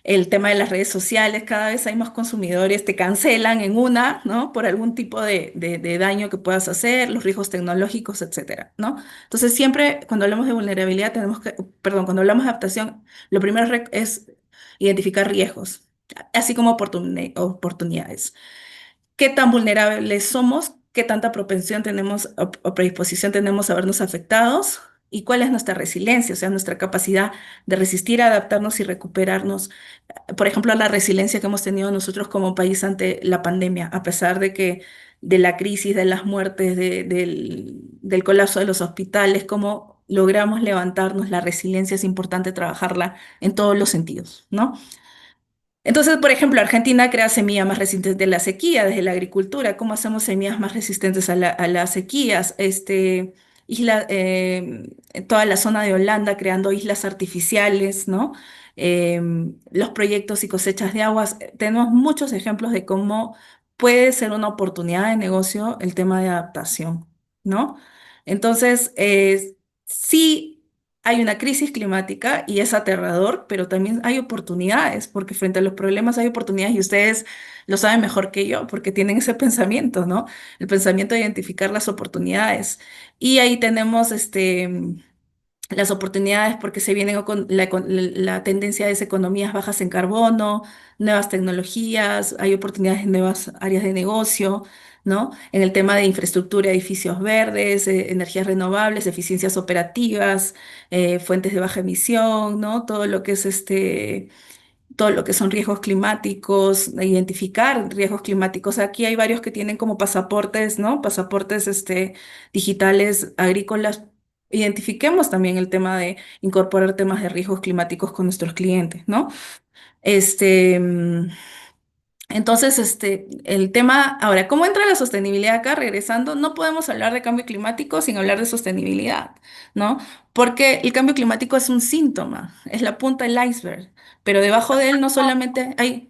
el tema de las redes sociales, cada vez hay más consumidores, te cancelan en una, ¿no? Por algún tipo de daño que puedas hacer, los riesgos tecnológicos, etcétera, ¿no? Entonces, siempre cuando hablamos de vulnerabilidad, perdón, cuando hablamos de adaptación, lo primero es identificar riesgos, así como oportunidades. ¿Qué tan vulnerables somos? ¿Qué tanta propensión tenemos o predisposición tenemos a vernos afectados? ¿Y cuál es nuestra resiliencia, o sea, nuestra capacidad de resistir, adaptarnos y recuperarnos? Por ejemplo, la resiliencia que hemos tenido nosotros como país ante la pandemia, a pesar de que de la crisis, de las muertes, del colapso de los hospitales, cómo logramos levantarnos, la resiliencia es importante trabajarla en todos los sentidos, ¿no? Entonces, por ejemplo, Argentina crea semillas más resistentes de la sequía, desde la agricultura. ¿Cómo hacemos semillas más resistentes a las sequías? En toda la zona de Holanda creando islas artificiales, ¿no? Los proyectos y cosechas de aguas. Tenemos muchos ejemplos de cómo puede ser una oportunidad de negocio el tema de adaptación, ¿no? Entonces, sí. Hay una crisis climática y es aterrador, pero también hay oportunidades, porque frente a los problemas hay oportunidades y ustedes lo saben mejor que yo, porque tienen ese pensamiento, ¿no? El pensamiento de identificar las oportunidades. Y ahí tenemos las oportunidades porque se vienen con la tendencia es economías bajas en carbono, nuevas tecnologías, hay oportunidades en nuevas áreas de negocio, ¿no? En el tema de infraestructura, edificios verdes, energías renovables, eficiencias operativas, fuentes de baja emisión, ¿no? Todo lo que es todo lo que son riesgos climáticos, identificar riesgos climáticos. Aquí hay varios que tienen como pasaportes, ¿no? Pasaportes digitales agrícolas. Identifiquemos también el tema de incorporar temas de riesgos climáticos con nuestros clientes, ¿no? Este, mm, entonces, el tema, ahora, ¿cómo entra la sostenibilidad acá? Regresando, no podemos hablar de cambio climático sin hablar de sostenibilidad, ¿no? Porque el cambio climático es un síntoma, es la punta del iceberg, pero debajo de él no solamente hay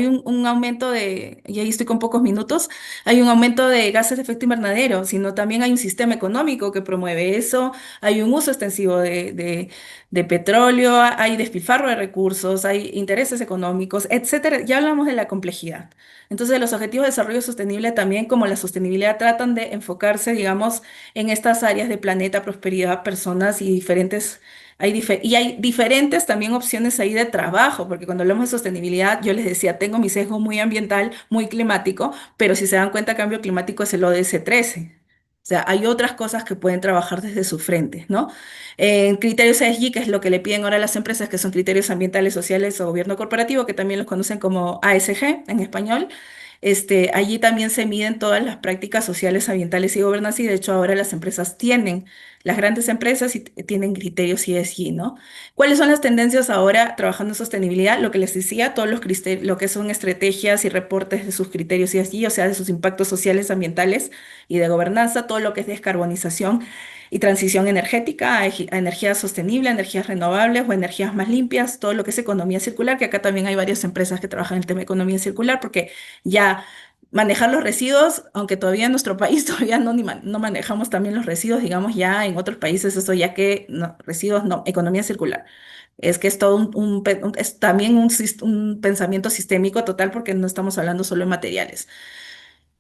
un aumento y ahí estoy con pocos minutos, hay un aumento de gases de efecto invernadero, sino también hay un sistema económico que promueve eso, hay un uso extensivo de petróleo, hay despilfarro de recursos, hay intereses económicos, etcétera. Ya hablamos de la complejidad. Entonces, los objetivos de desarrollo sostenible también, como la sostenibilidad, tratan de enfocarse, digamos, en estas áreas de planeta, prosperidad, personas y diferentes y hay diferentes también opciones ahí de trabajo, porque cuando hablamos de sostenibilidad, yo les decía, tengo mi sesgo muy ambiental, muy climático, pero si se dan cuenta, cambio climático es el ODS 13. sea, hay otras cosas que pueden trabajar desde su frente, ¿no? En criterios ESG, que es lo que le piden ahora a las empresas, que son criterios ambientales, sociales o gobierno corporativo, que también los conocen como ASG en español. Allí también se miden todas las prácticas sociales, ambientales y gobernanza, y de hecho ahora las empresas tienen, las grandes empresas y tienen criterios ESG, ¿no? ¿Cuáles son las tendencias ahora trabajando en sostenibilidad? Lo que les decía, todos los lo que son estrategias y reportes de sus criterios ESG, o sea, de sus impactos sociales, ambientales y de gobernanza, todo lo que es descarbonización y transición energética a energías sostenibles, energías renovables o energías más limpias, todo lo que es economía circular, que acá también hay varias empresas que trabajan en el tema de economía circular, porque ya manejar los residuos, aunque todavía en nuestro país todavía no manejamos también los residuos, digamos ya en otros países eso ya que no, residuos no, economía circular. Es que es todo es también un pensamiento sistémico total porque no estamos hablando solo de materiales.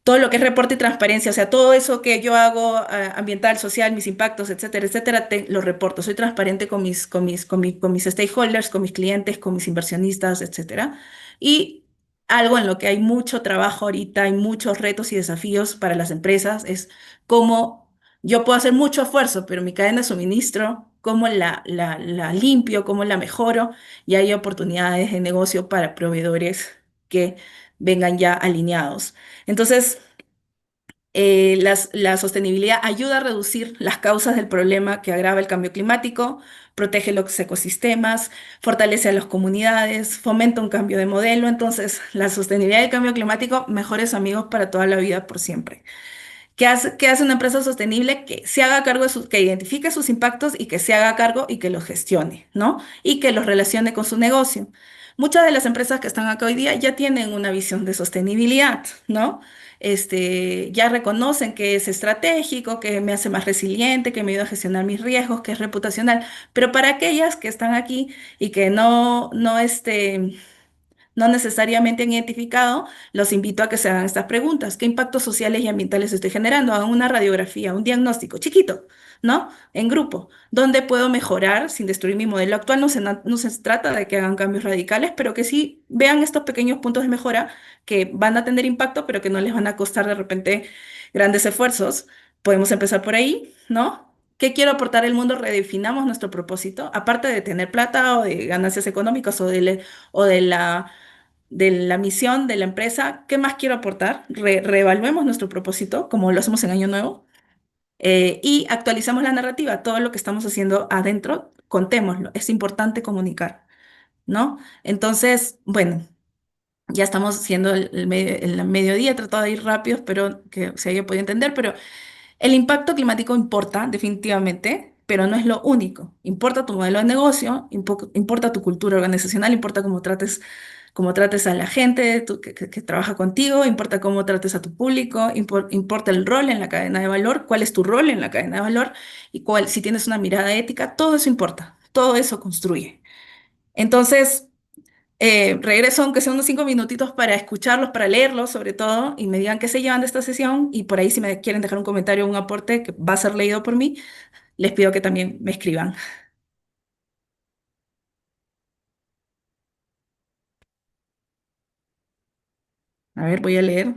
Todo lo que es reporte y transparencia, o sea, todo eso que yo hago ambiental, social, mis impactos, etcétera, etcétera, lo reporto. Soy transparente con mis stakeholders, con mis clientes, con mis inversionistas, etcétera. Y algo en lo que hay mucho trabajo ahorita, hay muchos retos y desafíos para las empresas, es cómo yo puedo hacer mucho esfuerzo, pero mi cadena de suministro, cómo la limpio, cómo la mejoro, y hay oportunidades de negocio para proveedores que vengan ya alineados. Entonces, la sostenibilidad ayuda a reducir las causas del problema que agrava el cambio climático, protege los ecosistemas, fortalece a las comunidades, fomenta un cambio de modelo. Entonces, la sostenibilidad y el cambio climático, mejores amigos para toda la vida, por siempre. Qué hace una empresa sostenible? Que se haga cargo que identifique sus impactos y que se haga cargo y que los gestione, ¿no? Y que los relacione con su negocio. Muchas de las empresas que están acá hoy día ya tienen una visión de sostenibilidad, ¿no? Ya reconocen que es estratégico, que me hace más resiliente, que me ayuda a gestionar mis riesgos, que es reputacional. Pero para aquellas que están aquí y que no necesariamente han identificado, los invito a que se hagan estas preguntas. ¿Qué impactos sociales y ambientales estoy generando? Hagan una radiografía, un diagnóstico chiquito, ¿no? En grupo. ¿Dónde puedo mejorar sin destruir mi modelo actual? No se trata de que hagan cambios radicales, pero que sí vean estos pequeños puntos de mejora que van a tener impacto, pero que no les van a costar de repente grandes esfuerzos. Podemos empezar por ahí, ¿no? ¿Qué quiero aportar al mundo? Redefinamos nuestro propósito, aparte de tener plata o de ganancias económicas o de la misión de la empresa, ¿qué más quiero aportar? Reevaluemos nuestro propósito, como lo hacemos en Año Nuevo, y actualizamos la narrativa. Todo lo que estamos haciendo adentro, contémoslo. Es importante comunicar, ¿no? Entonces, bueno, ya estamos haciendo el mediodía, he tratado de ir rápido, espero que se haya podido entender, pero el impacto climático importa, definitivamente, pero no es lo único. Importa tu modelo de negocio, importa tu cultura organizacional, importa cómo trates a la gente que trabaja contigo, importa cómo trates a tu público, importa el rol en la cadena de valor, cuál es tu rol en la cadena de valor y si tienes una mirada ética, todo eso importa, todo eso construye. Entonces, regreso, aunque sea unos 5 minutitos, para escucharlos, para leerlos sobre todo, y me digan qué se llevan de esta sesión. Y por ahí, si me quieren dejar un comentario o un aporte que va a ser leído por mí, les pido que también me escriban. A ver, voy a leer.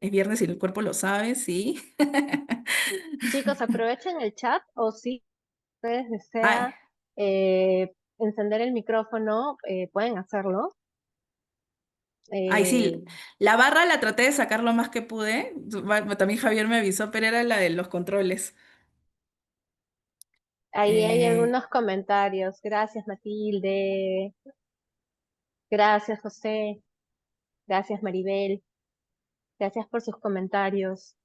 Es viernes y el cuerpo lo sabe, sí. Chicos, aprovechen el chat o si ustedes Ay, desean encender el micrófono, pueden hacerlo. ay, Eh, sí. La barra la traté de sacar lo más que pude. También Javier me avisó, pero era la de los controles. Ahí hay Eh, algunos comentarios. Gracias, Matilde. Gracias, José. Gracias, Maribel. Gracias por sus comentarios.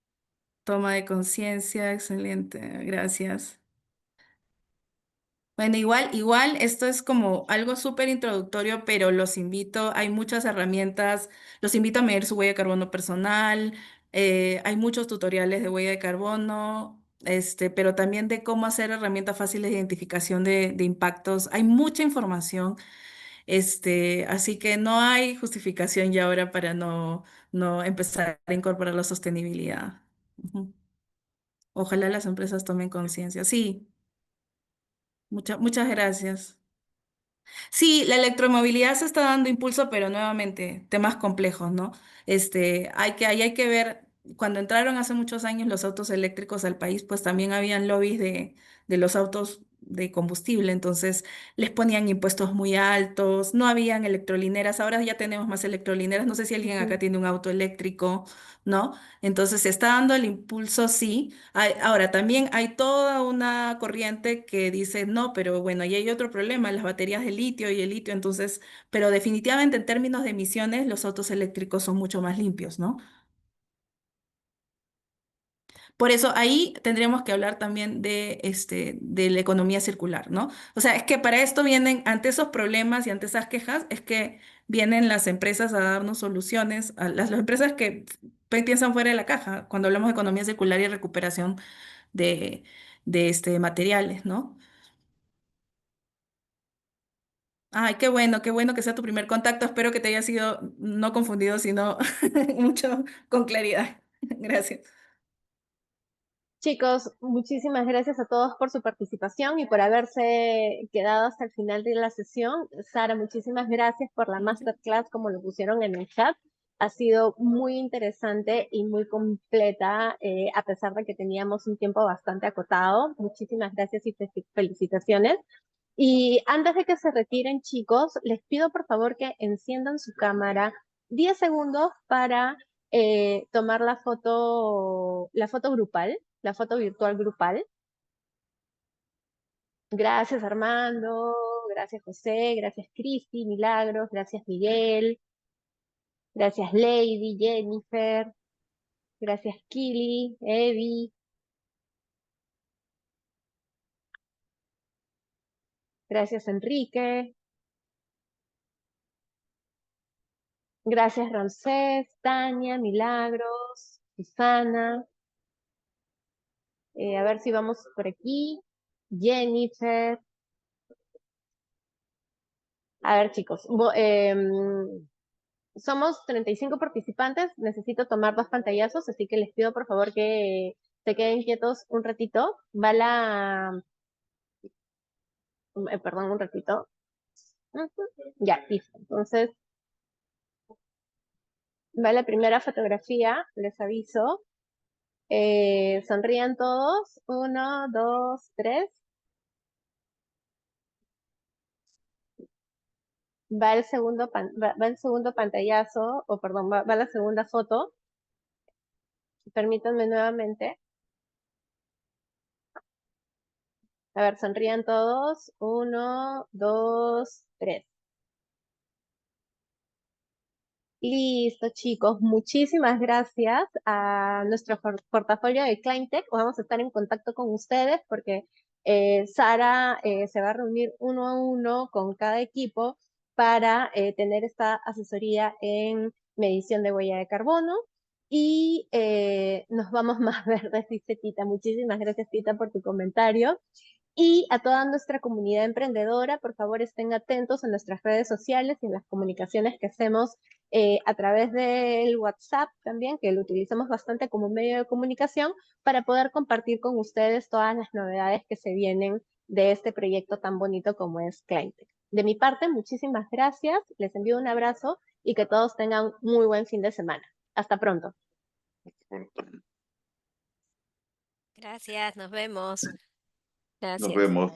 Toma de conciencia, excelente, gracias. Bueno, igual, esto es como algo súper introductorio, pero los invito, hay muchas herramientas, los invito a medir su huella de carbono personal, hay muchos tutoriales de huella de carbono, pero también de cómo hacer herramientas fáciles de identificación de impactos. Hay mucha información, así que no hay justificación ya ahora para no empezar a incorporar la sostenibilidad. Ujú. Ojalá las empresas tomen conciencia. Sí, muchas gracias. Sí, la electromovilidad se está dando impulso, pero nuevamente, temas complejos, ¿no? Ahí hay que ver. cuando entraron hace muchos años los autos eléctricos al país, pues también habían lobbies de los autos de combustible, entonces les ponían impuestos muy altos, no habían electrolineras, ahora ya tenemos más electrolineras, no sé si alguien acá tiene un auto eléctrico, ¿no? Entonces se está dando el impulso, sí. Ahora también hay toda una corriente que dice, no, pero bueno, ahí hay otro problema, las baterías de litio y el litio, entonces, pero definitivamente en términos de emisiones, los autos eléctricos son mucho más limpios, ¿no? Por eso ahí tendríamos que hablar también de la economía circular, ¿no? O sea, es que para esto vienen, ante esos problemas y ante esas quejas, es que vienen las empresas a darnos soluciones, a las empresas que piensan fuera de la caja cuando hablamos de economía circular y recuperación de, de materiales, ¿no? Ay, qué bueno que sea tu primer contacto. Espero que te haya sido no confundido, sino mucho con claridad. Gracias. Chicos, muchísimas gracias a todos por su participación y por haberse quedado hasta el final de la sesión. Sara, muchísimas gracias por la masterclass, como lo pusieron en el chat. Ha sido muy interesante y muy completa, a pesar de que teníamos un tiempo bastante acotado. Muchísimas gracias y felicitaciones. Y antes de que se retiren, chicos, les pido por favor que enciendan su cámara 10 segundos para tomar la foto grupal, la foto virtual grupal. Gracias Armando, gracias José, gracias Cristi, Milagros, gracias Miguel, gracias Lady, Jennifer, gracias Kili, Evi, gracias Enrique, gracias Ramsés, Tania, Milagros, Susana, a ver si vamos por aquí, Jennifer. A ver chicos, somos 35 participantes, necesito tomar 2 pantallazos, así que les pido por favor que se queden quietos un ratito. Perdón, un ratito. Ujú. Ya, listo. Entonces, va la primera fotografía, les aviso. Sonrían todos. 1, 2, 3. Va el segundo pantallazo, o perdón, va la segunda foto. Permítanme nuevamente. A ver, sonrían todos. 1, 2, 3. Listo, chicos. Muchísimas gracias a nuestro portafolio de ClientTech. Vamos a estar en contacto con ustedes porque Sara se va a reunir uno a uno con cada equipo para tener esta asesoría en medición de huella de carbono. Y nos vamos más verdes, dice Tita. Muchísimas gracias, Tita, por tu comentario. Y a toda nuestra comunidad emprendedora, por favor estén atentos en nuestras redes sociales y en las comunicaciones que hacemos a través del WhatsApp también, que lo utilizamos bastante como medio de comunicación, para poder compartir con ustedes todas las novedades que se vienen de este proyecto tan bonito como es ClientTech. De mi parte, muchísimas gracias, les envío un abrazo y que todos tengan muy buen fin de semana. Hasta pronto. Gracias, nos vemos. Nos Gracias. vemos.